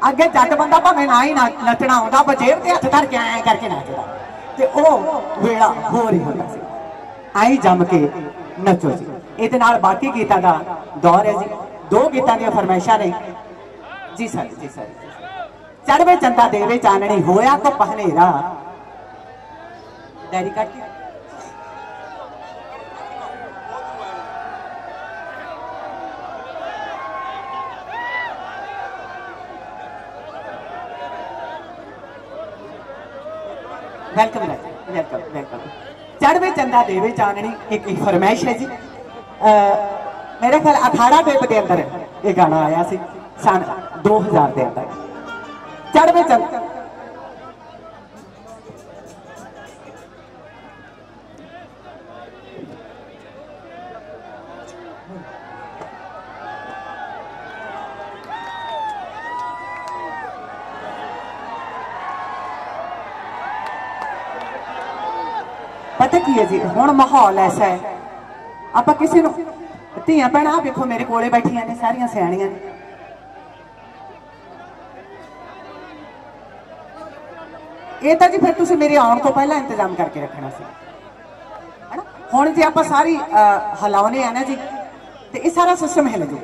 अगे जट बंदा भावें ना ही नचना आउंदा बजेब ते हथ धर के ऐ करके नचदा ते ओ वेला हो रही होंदा सी आई जम के नचो जी। इहदे नाल बाकी गीतां दा दौर है जी। दो गीतां दी फरमाइशां ने जी सर जी सर। चढ़वे चंदा देवे चाननी होया को पहनेरा डायरी काट के वेलकम वेलकम वेलकम। चढ़वे चंदा देवे चाननी एक फरमाइश है जी। मेरे ख्याल अखाड़ा टेप के अंदर ये गाना आया सी सन 2000 के अंदर। चढ़वे चंदा पता की है जी हुण माहौल ऐसा है आप किसी धियां भैणां देखो मेरे कोले बैठियां ने सारियां सियाणियां ने ये तो जी फिर तुसीं मेरे आउण तो पहला इंतजाम करके रखना सी है ना। हुण जे आपां सारी हिलाउने आ ना जी तो ये सारा सिस्टम हिल जू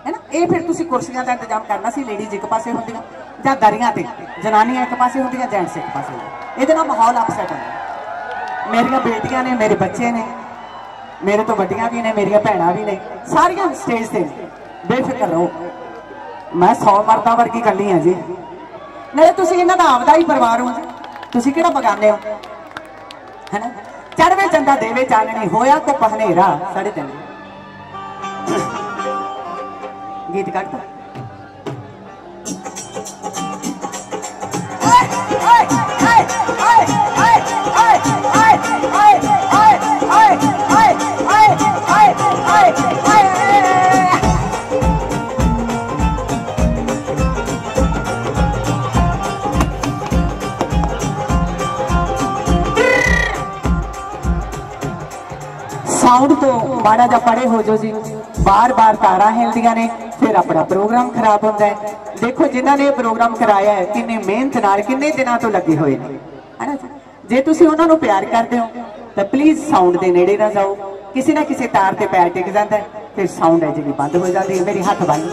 है ना। ये फिर तुसीं कुर्सियां का इंतजाम करना सी। लेडीज एक पासे होंदियां जां दरियां ते जनानियां एक पासे होंदियां जेंट्स एक पासे होंदे। इहदे नाल माहौल अपसैट होंदा। मेरिया बेटियां ने मेरे बच्चे ने मेरे तो वड्डियां भी ने मेरिया भैणां भी ने सारियां स्टेज से बेफिक्र रहो। मैं 100 मर्दां वर्गी कली हाँ जी। नहीं तुसीं इन्हां दा आपदा ही परिवार हो जी तुसीं किहड़ा बगाने हो है ना। चढ़वे चंदा देवे चाननी होया को पहनेरा 3:30 गीत काटता साउंड तो माड़ा जा पड़े हो जो जी। बार बार तारा हिलदियां ने फिर अपना प्रोग्राम खराब होता है। देखो जिन्होंने ये प्रोग्राम कराया है किन्नी मेहनत नाल किन्ने दिनों तो लगे हुए है ना। जे तुसीं उन्हां नूं प्यार करते हो तो प्लीज साउंड के नेड़े ना जाओ। किसी ना किसी तार से पैर टिक जाता है फिर साउंड है जी बंद हो जाती है। मेरी हाथ बंद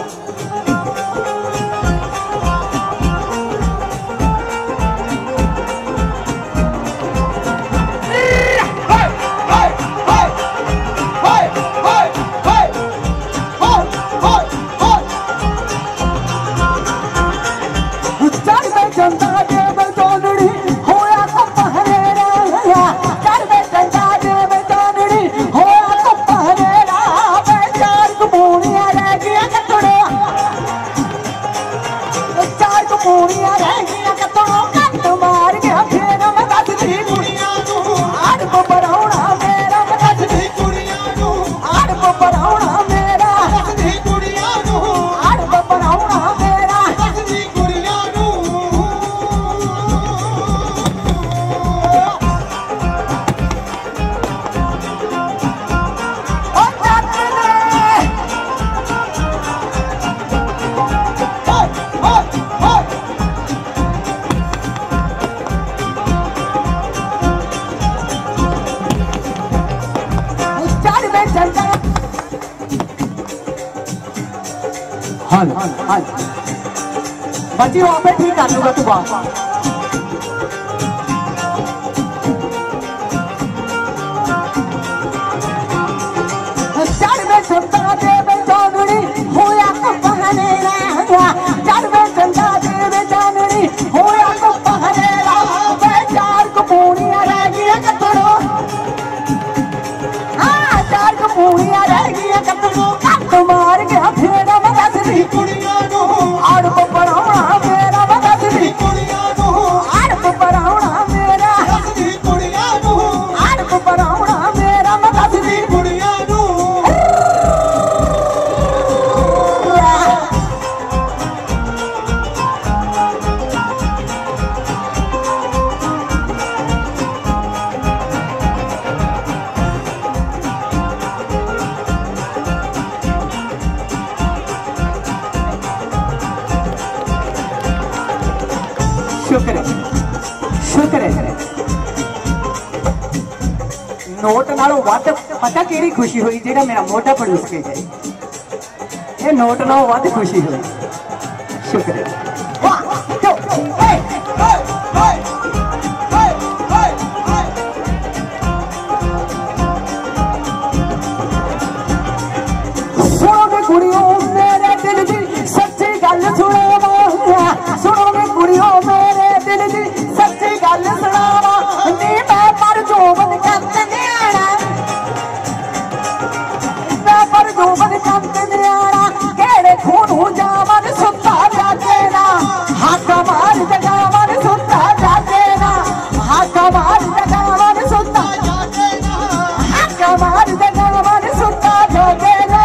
हाँ हाँ बच्ची वो आपे ठीक कर लूंगा तू बात चढ़ सुनता देव चांदनी होया को पहने चढ़ सुनता देव चांदनी होया को पहने चार को पूनिया रह गया कतरो हाँ चार को पूनिया रह गया कतरो कत मार के फेरा बदली कुड़िया नो आड़ को परावना मेरा बदली कुड़िया नो आड़ को परावना मेरा बदली कुड़िया नो आड़ को परावना मेरा बदली कुड़िया नो शुक्र है नोट नालों वध पता केड़ी खुशी हुई जेड़ा मेरा मोटा पड़ूस के जाए ये नोट नालों वध खुशी हुई शुक्र है सुनो कुड़ियों मेरे दिल दी सच्ची गल सुनो सुनो कुड़ियों मेरे दिल दी सच्ची गल सुनावा नी मैं पर जोबन कंत न्याणा मैं पर जोबन कंत न्याणा केड़े खूनू जावन सुता जागेना हक मार जगावन सुता जागेना हक मार जगावन सुता जागेना हक मार जगावन सुता जागेना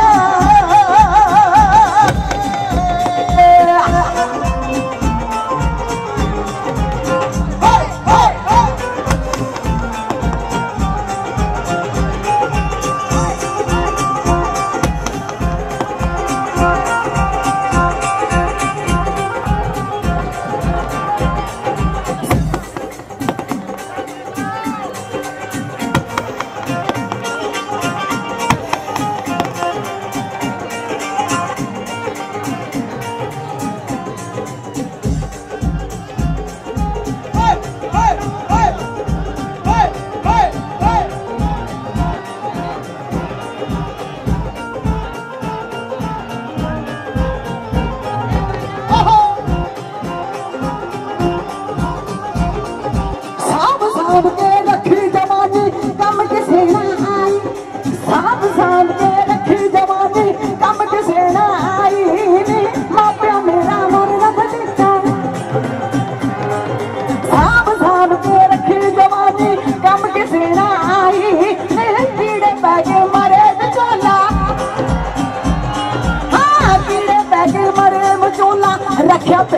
रखा पे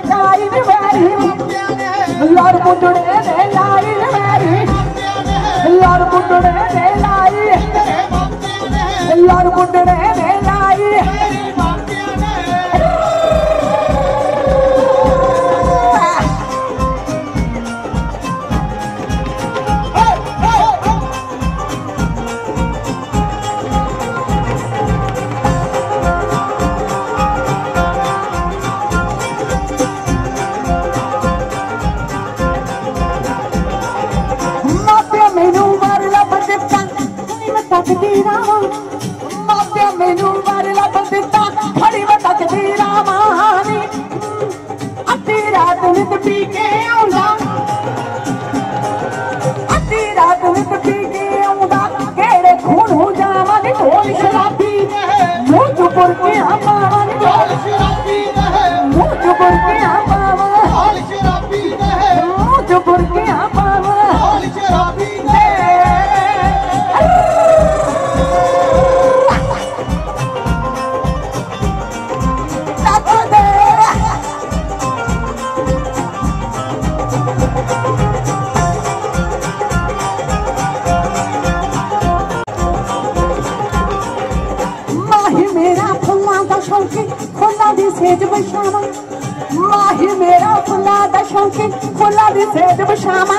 लाई मेरी लार मुंडे ने लाई मेरी लार मुंडे ने लाई लार मुंडे ने लाई मैनू बारे लब दिता खड़ी मैं तकदी रामानी अद्धी रात नित पी के आउंदा अद्धी रात नित पी के आउंदा केड़े खून जावा नी ढोल शराबी मुंह चुपुर के आवा नी ढोल शराबी मुंह चुपुर के आवा ढोल शराबी मुंह चुपुर के आवा ढोल शराबी फुला दी सेज बशामा माही मेरा फुला दा शौकी फुला दी सेज बशामा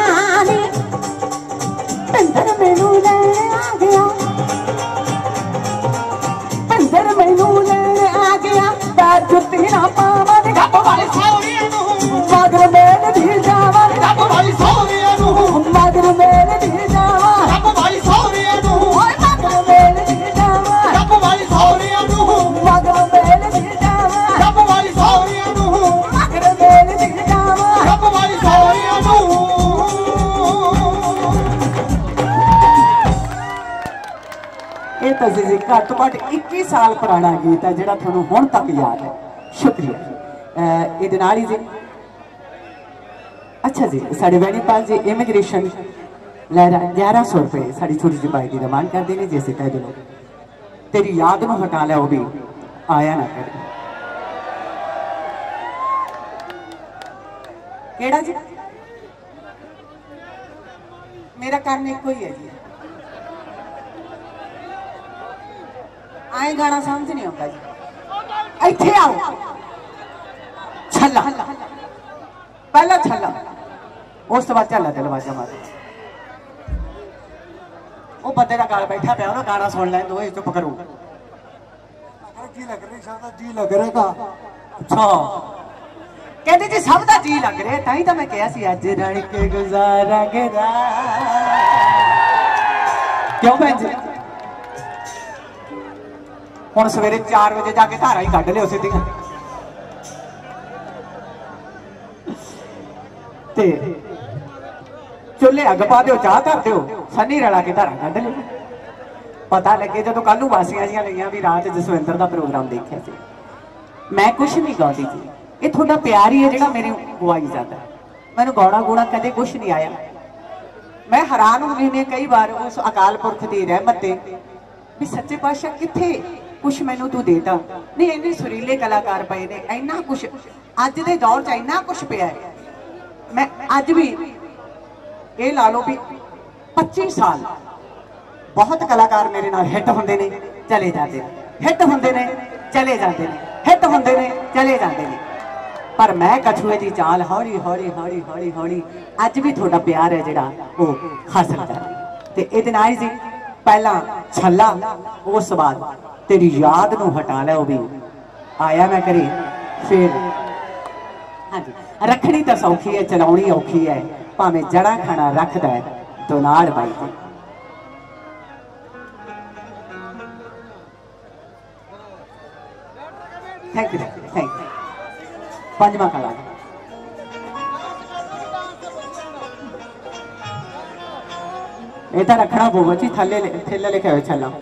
पिंदर मैनू लेने आ गया पिंदर मैनू लेने आ गया जुत्ती ना पावन जब वाली सौरिया नू मगर मेल दी जावन जब वाली सौरिया नू मगर मेल दी जावन जब वाली सौरिया नू ओए मगर मेल दी जावन जब वाली सौरिया नू मगर मेल दी जावन जब वाली सौरिया नू मगर मेल दी जावन जब वाली सौरिया नू ਇਹ ਤਾਂ ਜੀ ਘੱਟ ਤੋਂ ਘੱਟ 21 ਸਾਲ ਪੁਰਾਣਾ ਗੀਤ ਹੈ ਜਿਹੜਾ ਤੁਹਾਨੂੰ ਹੁਣ ਤੱਕ ਯਾਦ ਹੈ। ਸ਼ੁਕਰੀਆ। ਇਹਦੇ ਨਾਲ ਹੀ ਜੀ ਅੱਛਾ ਜੀ ਸਾਡੇ ਵੈਣੀਪਾਲ ਜੀ ਇਮੀਗ੍ਰੇਸ਼ਨ ਲੈ 1100 रुपए ਸਾਡੀ ਛੋਟੀ ਜਿਹੀ ਬਾਈ ਦੀ ਡਿਮਾਂਡ ਕਰਦੇ ਨੇ। ਜੇ ਅਸੀਂ ਕਹਿ ਦਿਓ ਤੇਰੀ ਯਾਦ ਨੂੰ ਹਟਾ ਲਿਆ ਉਹ ਵੀ ਆਇਆ ਨਾ ਕਰੇ। ਕਿਹੜਾ ਜੀ? ਮੇਰਾ ਕੰਮ ਇੱਕੋ ਹੀ ਹੈ ਜੀ। आए गाना समझ नहीं आता जी। इत्थे आओ छल्ला पहला छल्ला उस तो बाद झल्ला ते लवाजा मार वो बंदे का गाल बैठा पे ना गाना सुन लैन दो चुप करो। जी लग रही सादा जी लग रहेगा। अच्छा कहते जी सब दा जी लग रहा ताई तो मैं कहा सी अज रल के गुजारांगे क्यों भैन जी ਹੁਣ ਸਵੇਰੇ 4 ਵਜੇ ਜਾ ਕੇ ਧਾਰਾ ਹੀ ਕੱਢ ਲਿਓ ਸਿੱਧੀਆਂ ਤੇ ਚੁੱਲ੍ਹੇ ਅੱਗ ਪਾ ਦਿਓ ਚਾਹ ਧਰ ਦਿਓ ਸੰਨੀ ਰਲਾ ਕੇ ਧਾਰਾ ਕੱਢ ਲਿਓ। ਪਤਾ ਲੱਗੇ ਜਦੋਂ ਕੱਲ ਨੂੰ ਵਾਸੀਆਂ ਜੀਆਂ ਲਈਆਂ ਵੀ ਰਾਤ ਜਸਵਿੰਦਰ ਦਾ ਪ੍ਰੋਗਰਾਮ ਦੇਖਿਆ ਸੀ। ਮੈਂ ਕੁਛ ਨਹੀਂ ਗਾਉਂਦੀ ਜੀ ਇਹ ਤੁਹਾਡਾ ਪਿਆਰ ਹੀ ਹੈ ਜਿਹੜਾ ਮੇਰੇ ਗਵਾਈ ਜਾਂਦਾ। ਮੈਨੂੰ ਗਾਉਣਾ ਗੋਣਾ ਕਦੇ ਕੁਛ ਨਹੀਂ ਆਇਆ। ਮੈਂ ਹੈਰਾਨ ਹੁੰਦੀ ਨੇ ਕਈ ਵਾਰ ਉਸ ਅਕਾਲ ਪੁਰਖ ਦੀ ਰਹਿਮਤ ਤੇ ਵੀ ਸੱਚੇ ਪਾਤਸ਼ਾਹ ਕਿੱਥੇ कुछ मैनू तू देता नहीं। इन्ने सुरीले कलाकार पे ने इन्ना कुछ अज दे दौर च इन्ना कुछ पिया है। मैं अज भी ये ला लो भी 25 साल बहुत कलाकार मेरे नाल हिट होंदे ने चले जाते हैं, हिट होंदे ने चले जाते हैं, हिट होंदे ने चले जाते हैं। पर मैं कछुए की चाल हौली हौली हौली हौली हौली अज भी थोड़ा प्यार है जिहड़ा वो हासिल कर ते इहदे नाल जी पहला छल्ला उस बाद तेरी याद नू हटा लिया वो भी आया ना करे। फिर हाँ जी रखनी तो सौखी है चलाउणी औखी है भावें जड़ा खाना रखदा है दोनाड़ बाई जी। थैंक यू पंजवा कला ये तो रखना पऊगा जी थले थेले लेके आए छला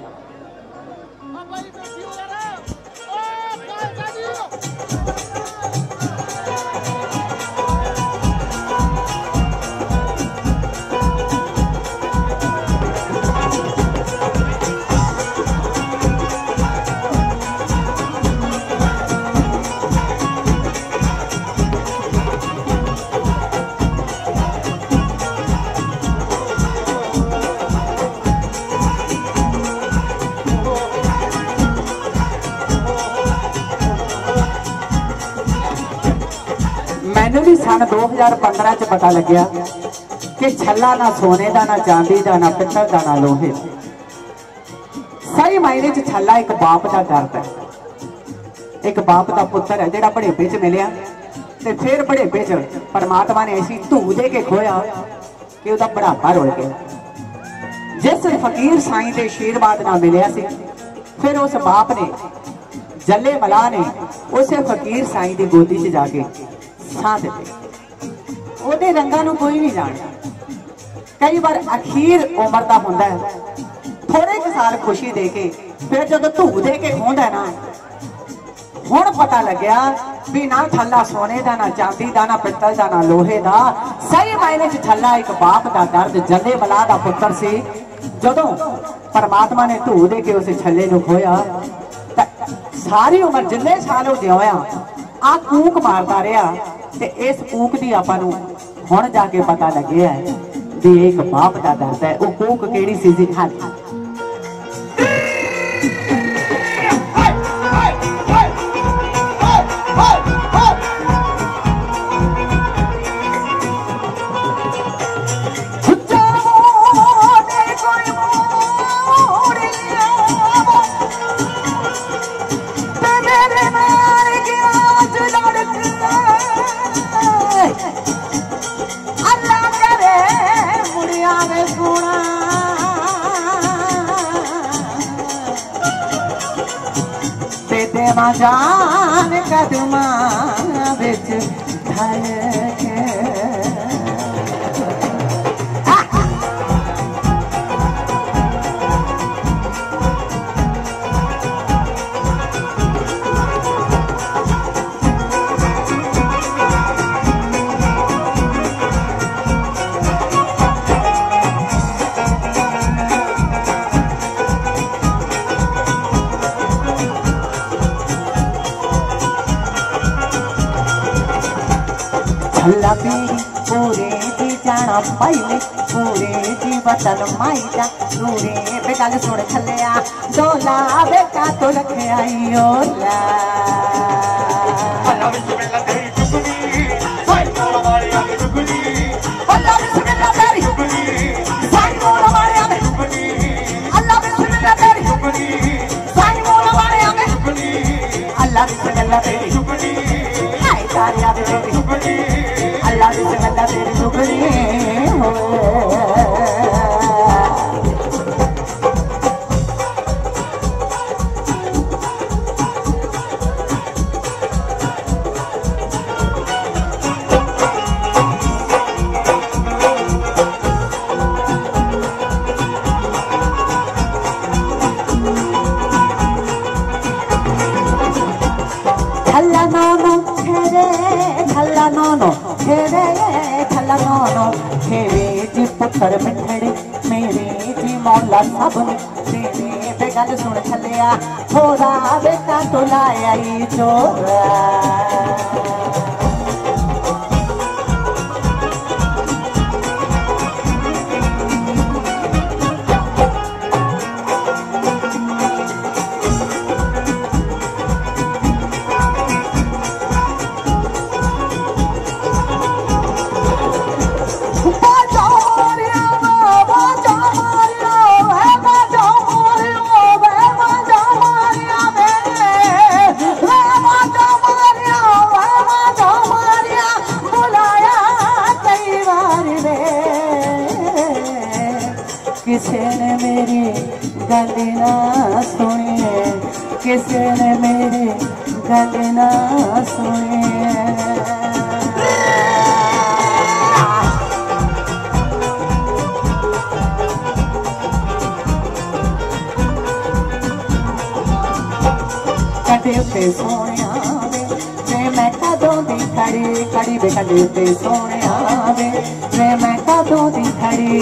मैनू भी सन 2015 च पता लग्या कि छल्ला ना सोने का ना चांदी का ना पित्तल का ना लोहे। सही मायने च छल्ला एक बाप का दर्द है। एक बाप का पुत्र है जिहड़ा बढ़ेपे च मिलिया ते फिर बढ़ेपे च परमात्मा ने ऐसी धू दे के खोया कि उसका बुढ़ापा रुल गया। जिस फकीर साईं के आशीर्वाद ना मिलिया सी फिर उस बाप ने जले मला ने उस फकीर साईं की गोदी च जाके साथ दे रंगा नू कोई नहीं जानता। कई बार अखीर उम्र का होंदा है थोड़े के साल खुशी दे के फिर जब धू दे के खोंदा ना हुण पता लग्या भी ना छल्ला सोने का ना चांदी का ना पित्तल का ना लोहे का। सही मायने च छल्ला एक बाप का दर्द जले मलाह का पुत्र सी। जदों परमात्मा ने धू दे के उस छल्ले नू खोया सारी उम्र जिन्ने साल जिया आ कूक मारता रहा ते इस कूक की आपां नू हुण जाके पता लग्या है भी एक बाप का दर्द है। वो कूक केड़ी सी जी खाली मैं जान कदमा बिच ढल के पूरे जी जाना पहले पूरे जी वतन माईदा पूरे बेगल सुन छलिया डोला बेटा तो रखे आई ओला अल्लाह बिस्मिल्लाह तेरी टुकड़ी साईं मोला मारे आगे टुकड़ी अल्लाह बिस्मिल्लाह तेरी टुकड़ी साईं मोला मारे आगे टुकड़ी अल्लाह बिस्मिल्लाह तेरी टुकड़ी साईं मोला मारे आगे टुकड़ी अल्लाह बिस्मिल्लाह तेरी टुकड़ी हाय तारी आगे तेरी टुकड़ी अल्लाह बिस्मिल्लाह तेरी टुकड़ी हो पुत्र मिठड़े मेरे जी मौला सबने तेरे बेगल सुन छलिया थोड़ा बेटा तो लाया चोरा किसी ने मेरी गल ना सुनी किसी ने मेरी गल ना सुनी कदे पे सोनिया वे मैं कदों दी खड़ी खड़ी वे कदे पे सोनिया वे मैं कदों दी खड़ी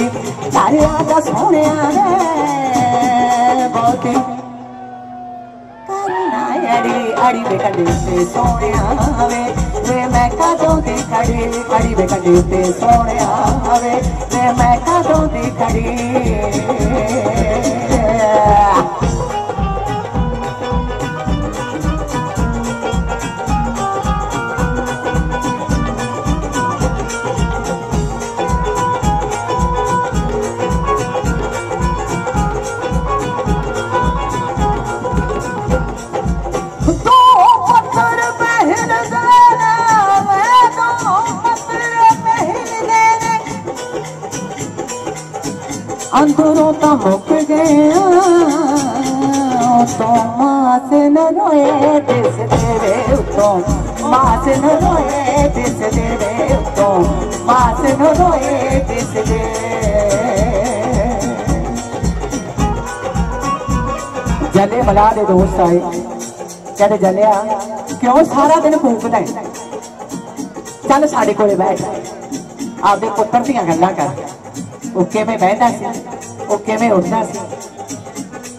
तारे आजा सोने रे बहुत करना अड़ी अड़ी वे कदे पे सोने वे मैं कदों दी खड़ी खड़ी वे कदे पे सोने वे मैं कदों दी खड़ी अंदरों तो मुक गया तो माँ से न रोए दिस तेरे तो माँ से न रोए दिस तेरे तो माँ से न रोए दिस दे जले बला दे दोस्त आए कहते जलिया क्यों सारा दिन फूकदा है चल साडे कोले बैठ आपदे पुत्तर दियां गल्लां कर वो किवें बहदा सी वो किवें उठदा सी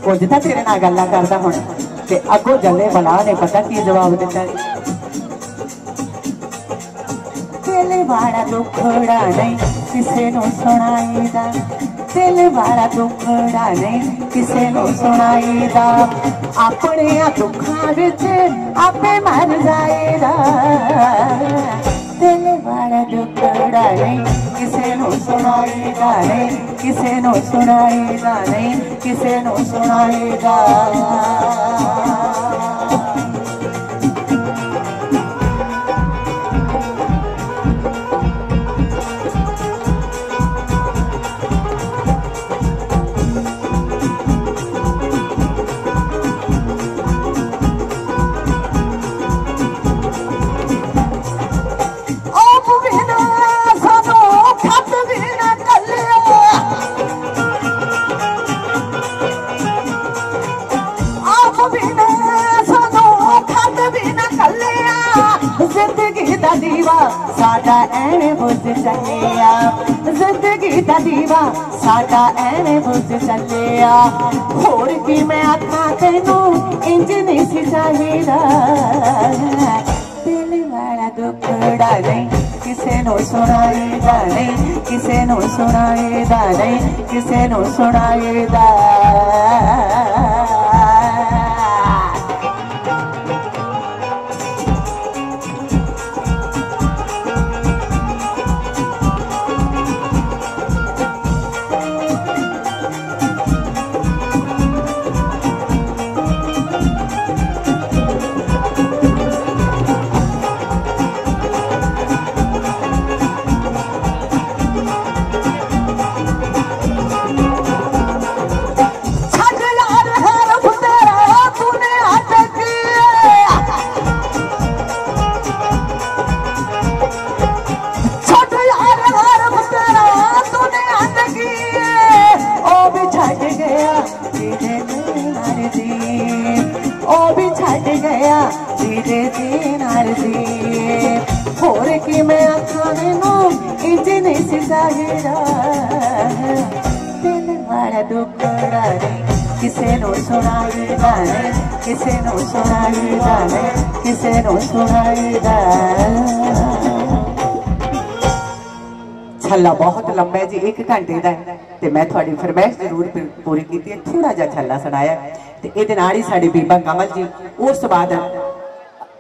कुछ तां तेरे नाल गल्लां करदा हुण ते अगों जल्ले बला ने पता की जवाब दिता दिल वाला दुखड़ा नहीं किसे नूं सुनाईदा दिल वाला दुखड़ा नहीं किसे नूं सुनाईदा अपने दुखां विच आपे मर जाईदा दिल वाला दुखड़ा नहीं किसे नूं सुनाईदा नहीं किसे नूं सुनाईदा नहीं किसे नूं सुनाईदा दीवा साडा ऐने बुझ चलिया, जिंदगी दा दीवा साडा ऐने बुझ चलिया। होर की मैं आखा तेनू इंज नहीं सी चाहिदा, दिल वाला दुखड़ा नहीं किसे नो सुनाईदा नहीं, किसे नो सुनाईदा नहीं, किसे नो सुनाईदा। होर की मैं आखा नू इंज नहीं सी चाहिदा, दिल वाला दुखड़ा नहीं किसे नो सुनाईदा नहीं, किसे नो सुनाईदा नहीं, किसे नो सुनाईदा। छल्ला बहुत लंबा है जी, 1 घंटे का है ते मैं थोड़ी फरमाइश जरूर पूरी की है। थोड़ा जा छल्ला सुनाया ते इहदे नाल ही साडी बीबा कमल जी उस बाद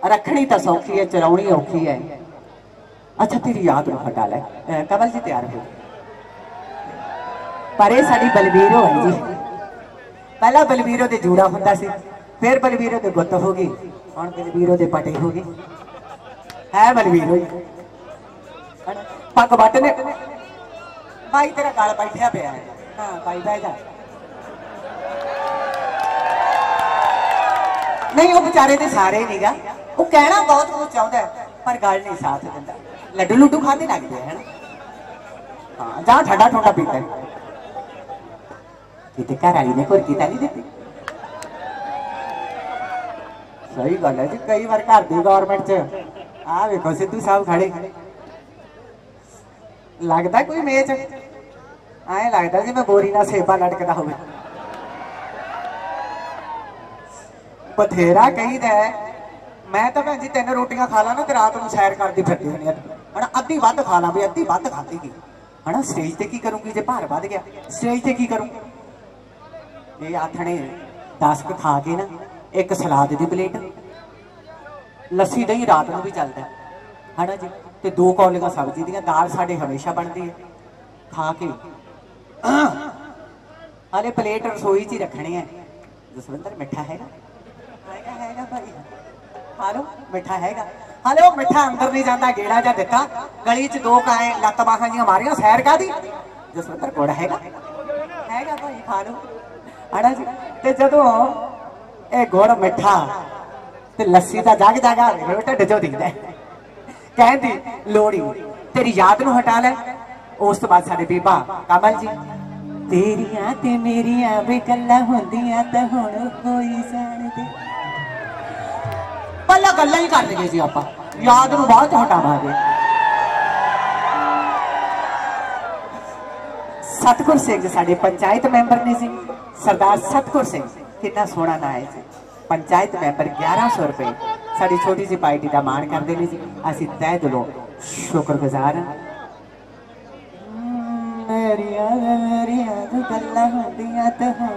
रखनी तो सौखी है, चलाउनी औखी है। अच्छा तेरी याद में हटा ले कमल जी, तैयार हो पर ये साडी बलबीरो है जी। पहला बलबीरो दे जूड़ा हुंदा सी, फिर बलबीरो दे गुत्त हो गई, हुण बलबीरो दे पटे हो गई है। बलबीरो पग बट ने भाई तेरा गल बैठा पिया है। हाँ भाई बह जा, नहीं वो बेचारे दे सारे नहीं गा, वो कहना बहुत कुछ चाहता है पर गल नहीं साथ दिंदा। लड्डू लुड्डू खाते लगते है ना। हाँ जा ठंडा ठंडा पीता है, किते घर वाली ने कुर्की तो नहीं दी। सही गल है जी, कई बार घर दी गवर्नमेंट च आ वेखो सिद्धू साहब खड़े, लगता कोई मेज आए लगता जी मैं बोरी ना सेबा लटकदा होवे। बथेरा कही है मैं तो भैन जी 3 रोटियां खा ला ना तो रात में सैर करती फिरती होनी है, अद्धी वध खा ला भी अद्धी वध खाती की है ना। स्टेज ते की करूंगी जे भार वध गया, स्टेज ते की करूं। ये आथने 10 खा के ना एक सलाद दी प्लेट, लस्सी दही रात में भी चलता है ना जी, ते 2 कौलियां सब्जी दी, दाल साडे हमेशा बनती है। खा के अरे प्लेट रसोई च ही रखनी है। जसविंदर मिठा हैगा? हैगा भाई, हालो मिठा हैगा? हालो मिठा अंदर नहीं जाता, गेड़ा जा दिता गली च 2 काए लत्त बाहां जी मारियां, सैर का दी। जसविंदर गुड़ हैगा? हैगा भाई, खा लो है ना जी। ते जदों ए गुड़ मिठा ते लस्सी दा जग जगा ढिड चो दिखदा कहती लोड़ी तेरी याद नू हटा ले। उस तो बाद साडे बीबा कमल जी तेरियां ते मेरियां वे गल्लां होंदियां ते हुण कोई जाणदे, पहला गल्लां ही कर लगे जी आपां, याद नू बाद हटावांगे। सतगुर सिंह साडे पंचायत मैंबर ने जी, सरदार सतगुर सिंह, कितना सोहना नाम है जी। पंचायत मैंबर 1100 रुपए साड़ी छोटी सी पार्टी का मान करते हैं जी, असीं तह दिलों शुक्रगुजार हाँ। मेरिया गल्लां होंदियां ते हुण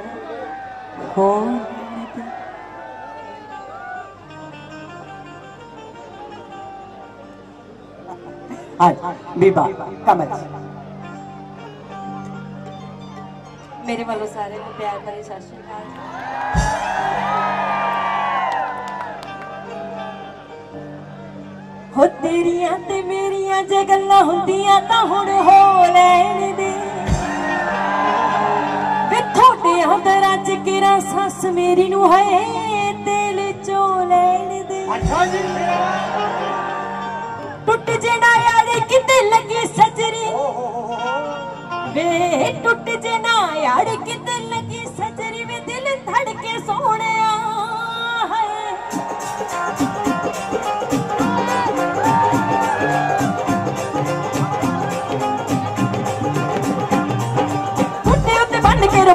हाँ बीबा कमल मेरे वालों सारे को प्यार भरी सत श्री अकाल। हो तेरियां ते मेरियां जे गल्लां हुंदियां तां हुण हो लैण दे, वे थोड़े अंदरां च किरा सस मेरी नू है दिल चो लैण दे। टुट जे ना यारी किते लगी सजरी, वे टुट जे ना यार किते लगी सजरी, वे दिल धड़के सोहणिया है।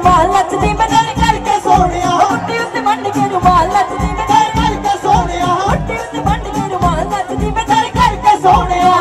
रुमाल नचदी मैं दर करके सोनिया मुट्ठी उत्ते बंद के रुमाल नचदी मैं दर करके सोनिया मुट्ठी उत्ते बंद के रुमाल नचदी मैं दर करके सोनिया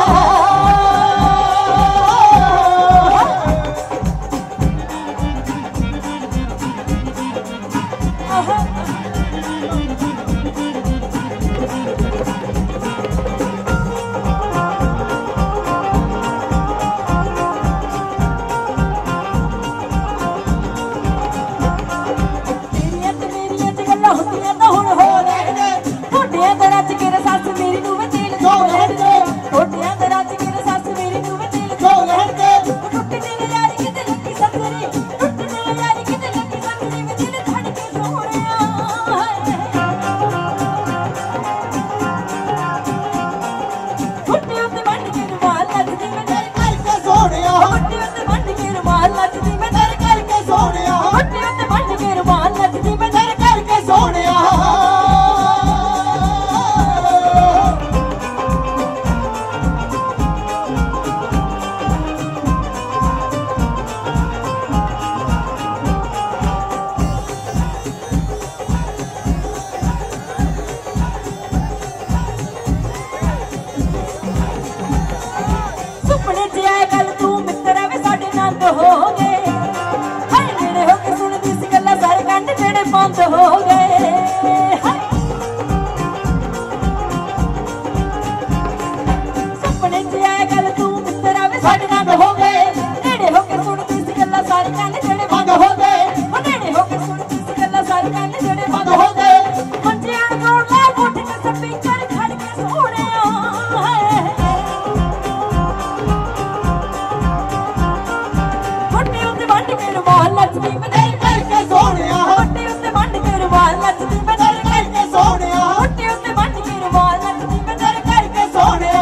बंद हो गए सपने च आए गल तू मित्रा वे साडे नाल हो गए नेड़े होके सुनदी सी गल्लां सारे कंन जेड़े बंद हो गए नेड़े होके सुनदी सी गल्लां सारे कंन जेड़े बंद हो गए मंजियां कोल ला उठ के स्पीकर खड़ के सोहणिया मुट्ठी उत्ते बंद के रुमाल नचदी मैं दर करके सोहणिया मुट्ठी उत्ते बंद के रुमाल नचदी मैं दर करके सोहणिया मुट्ठी उत्ते बंद के रुमाल नचदी मैं दर करके सोहणिया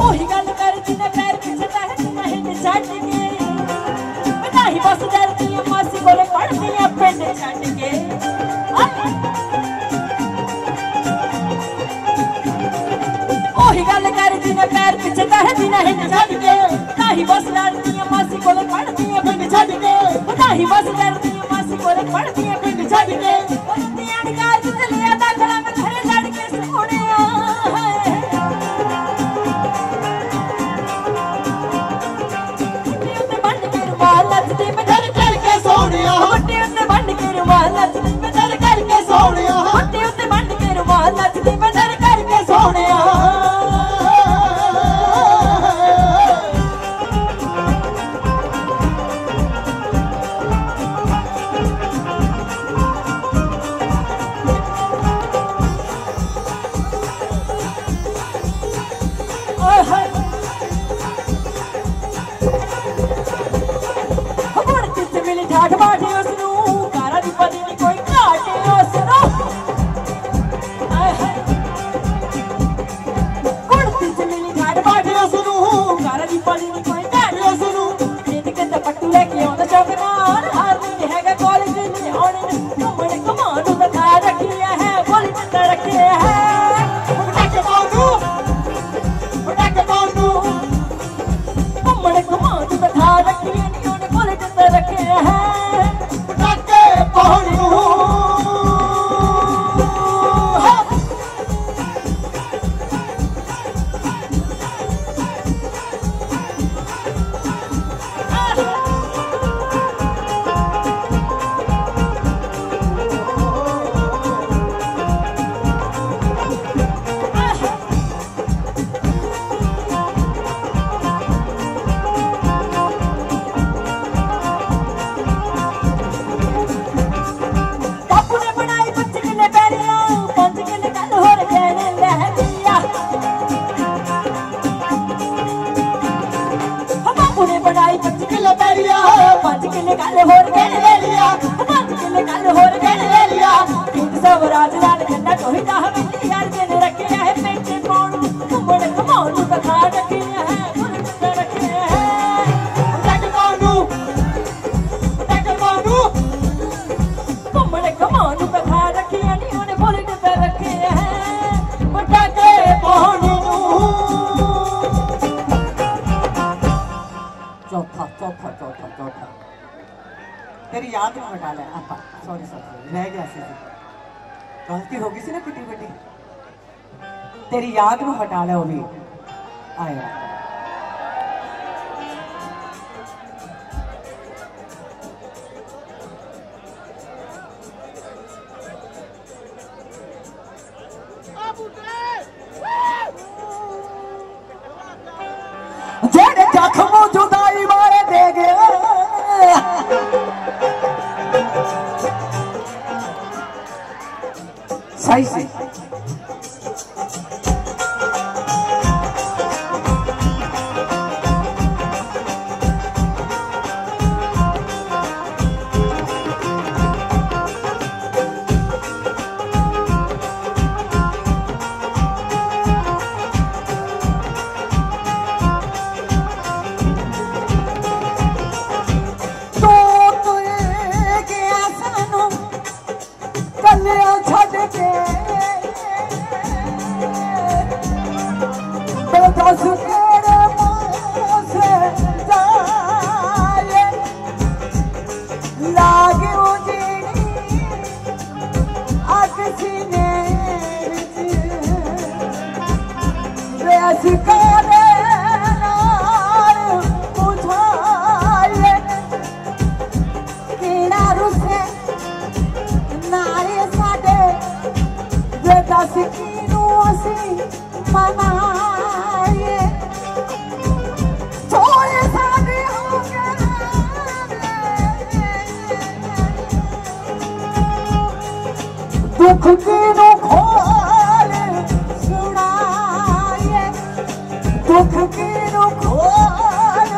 ओही गल कर जिन्ने पैर पीछे तहसीना हिंद छड्ड के बनाही बस डरदी मासी कोले पढ़दी पिंड छड्ड के ओही गल कर जिन्ने पैर पीछे तहसीना हिंद छड्ड के बनाही बस डरदी मासी कोले पढ़दी पिंड छड्ड के बनाही बस डरदी मासी कोले पढ़दी पिंड छड्ड के दियां निकाल के लिया दाखला में घरे छड्ड के सोहणिया नचदी मैं दर करके सोहणिया मुट्ठी उत्ते बंद के रुमाल नचदी मैं दर करके सोहणिया मुट्ठी उत्ते बंद के रुमाल नचदी मैं दर करके सोहणिया याद में हटा लिया आपा सॉरी सॉरी रह गया सी गलती हो गई सी ना कितनी बड़ी तेरी याद में हटा लिया वो भी आया जेड़े जख्म जुदाई वाले दे गया सही से दुख की खोल सुनाए दुख की खोल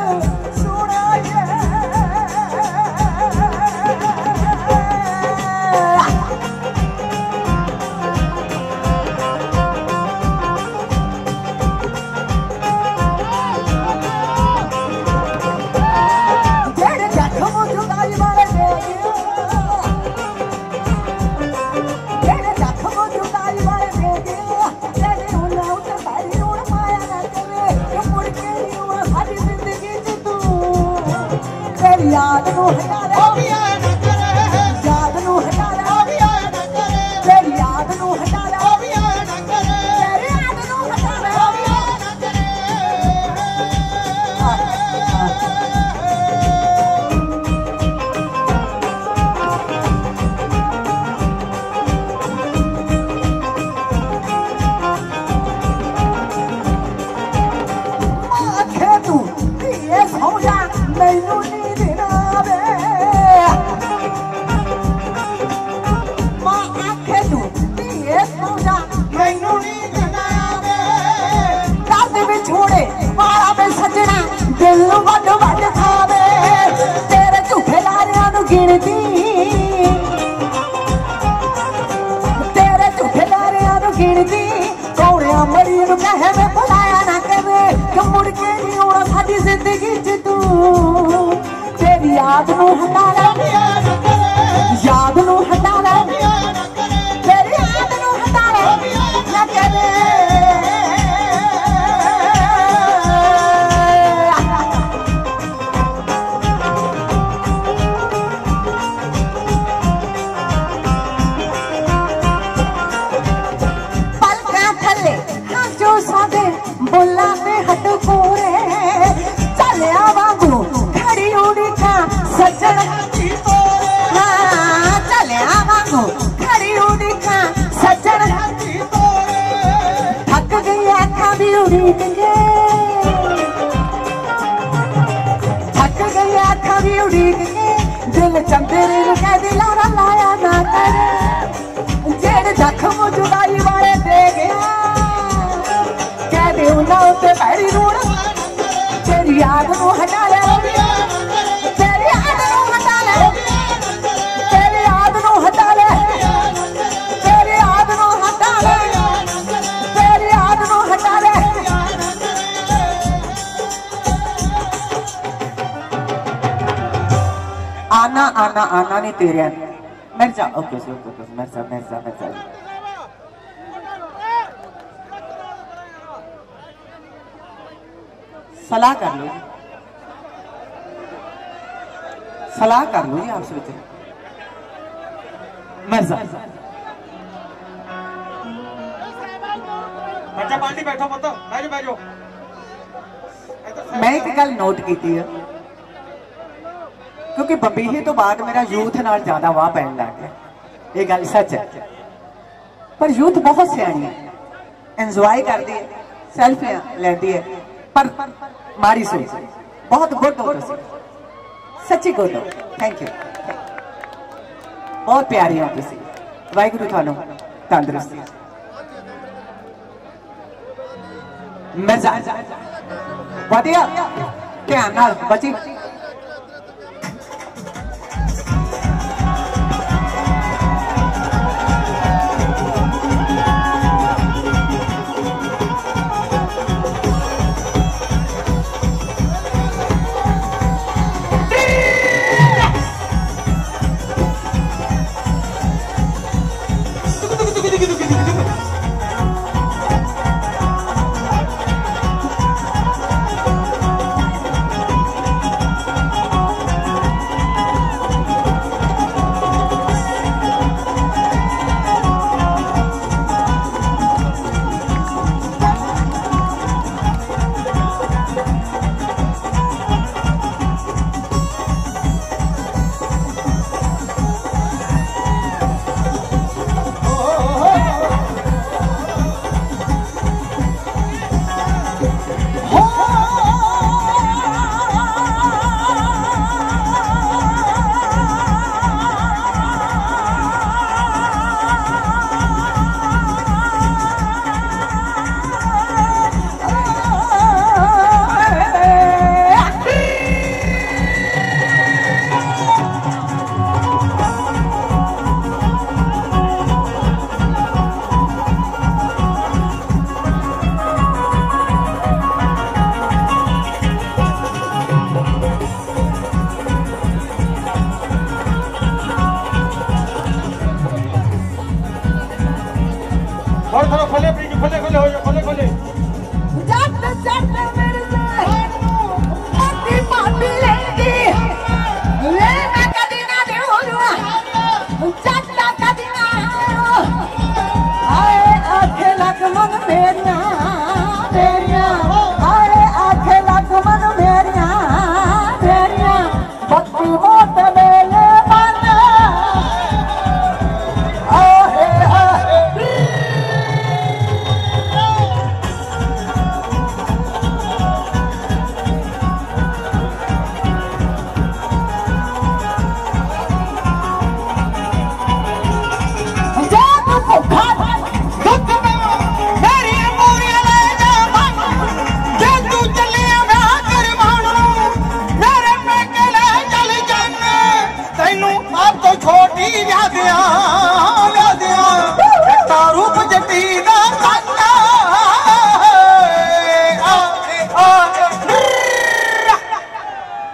सुनाए जेड़े जख्म जुदाई वाले दे याद नू हटा ले ओ भी आए ना करे याद नू हटा ले ओ भी आए ना करे तेरी याद नू हटा ले ओ भी आए ना करे तेरी याद नू हटा ले ओ भी आए ना करे आखे तू ये सो जा मैनू दिल वड वड खावे तेरे झूठे लारियां नू गिनती तेरे झूठे लारियां नू गिनती कौड़िया मरी नू कहे मैं बुलाया ना कदे कि मुड़ के नहीं आउणा साडी जिंदगी च तू तेरी याद नू हटा ले याद नू हटा ले तेरी याद नू हटा ले ना कदे बोला पे हट पूरे चलिया वांगू खड़ी उड़ीका सज्जन हाँ चलिया वांगू खड़ी उड़ीका सज्जन थक गई आँखा भी उड़ीक के थक गई आँखा भी उड़ीक के दिल चंदेरे कह दिलारा लाया ना करे जेड़ जख्म जुदाई वाले दे गया तेरी याद नू हटा ले तेरी याद नू हटा ले तेरी याद नू हटा ले तेरी याद नू हटा ले तेरी याद नू हटा ले आना आना आना नहीं तेरे मिर्जा ओके मिर्जा सलाह कर लो सलाह कर लो जी आपस में। मिर्जा बच्चा पार्टी बैठो मत बैठो बैठो। मैं एक गल नोट की है क्योंकि बंबीही तो बाद मेरा यूथ नाल ज्यादा वाह पैन लग गया, ये गल सच है। पर यूथ बहुत सियाणी है, एंजॉय करती है, सेल्फियां लेती है, पर माड़ी सोच बहुत गुड हो तुसी, सच्ची गुड हो। थैंक यू, बहुत प्यारी हो तुसी। वाहिगुरू थानू तंदुरुस्ती। मिर्जा वधिया ध्यान नाल बची। खोले खोले खोले हो खोले खोले जट जट मेरे पार्टी पार्टी लेंगी ले मैं कदी ना देऊंगा जट कदी ना आए आखे लग मन मेरिया मेरिया आए आखे लग मन मेरिया मेरिया बत्ती मोट मेले बन आहे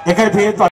एक फिर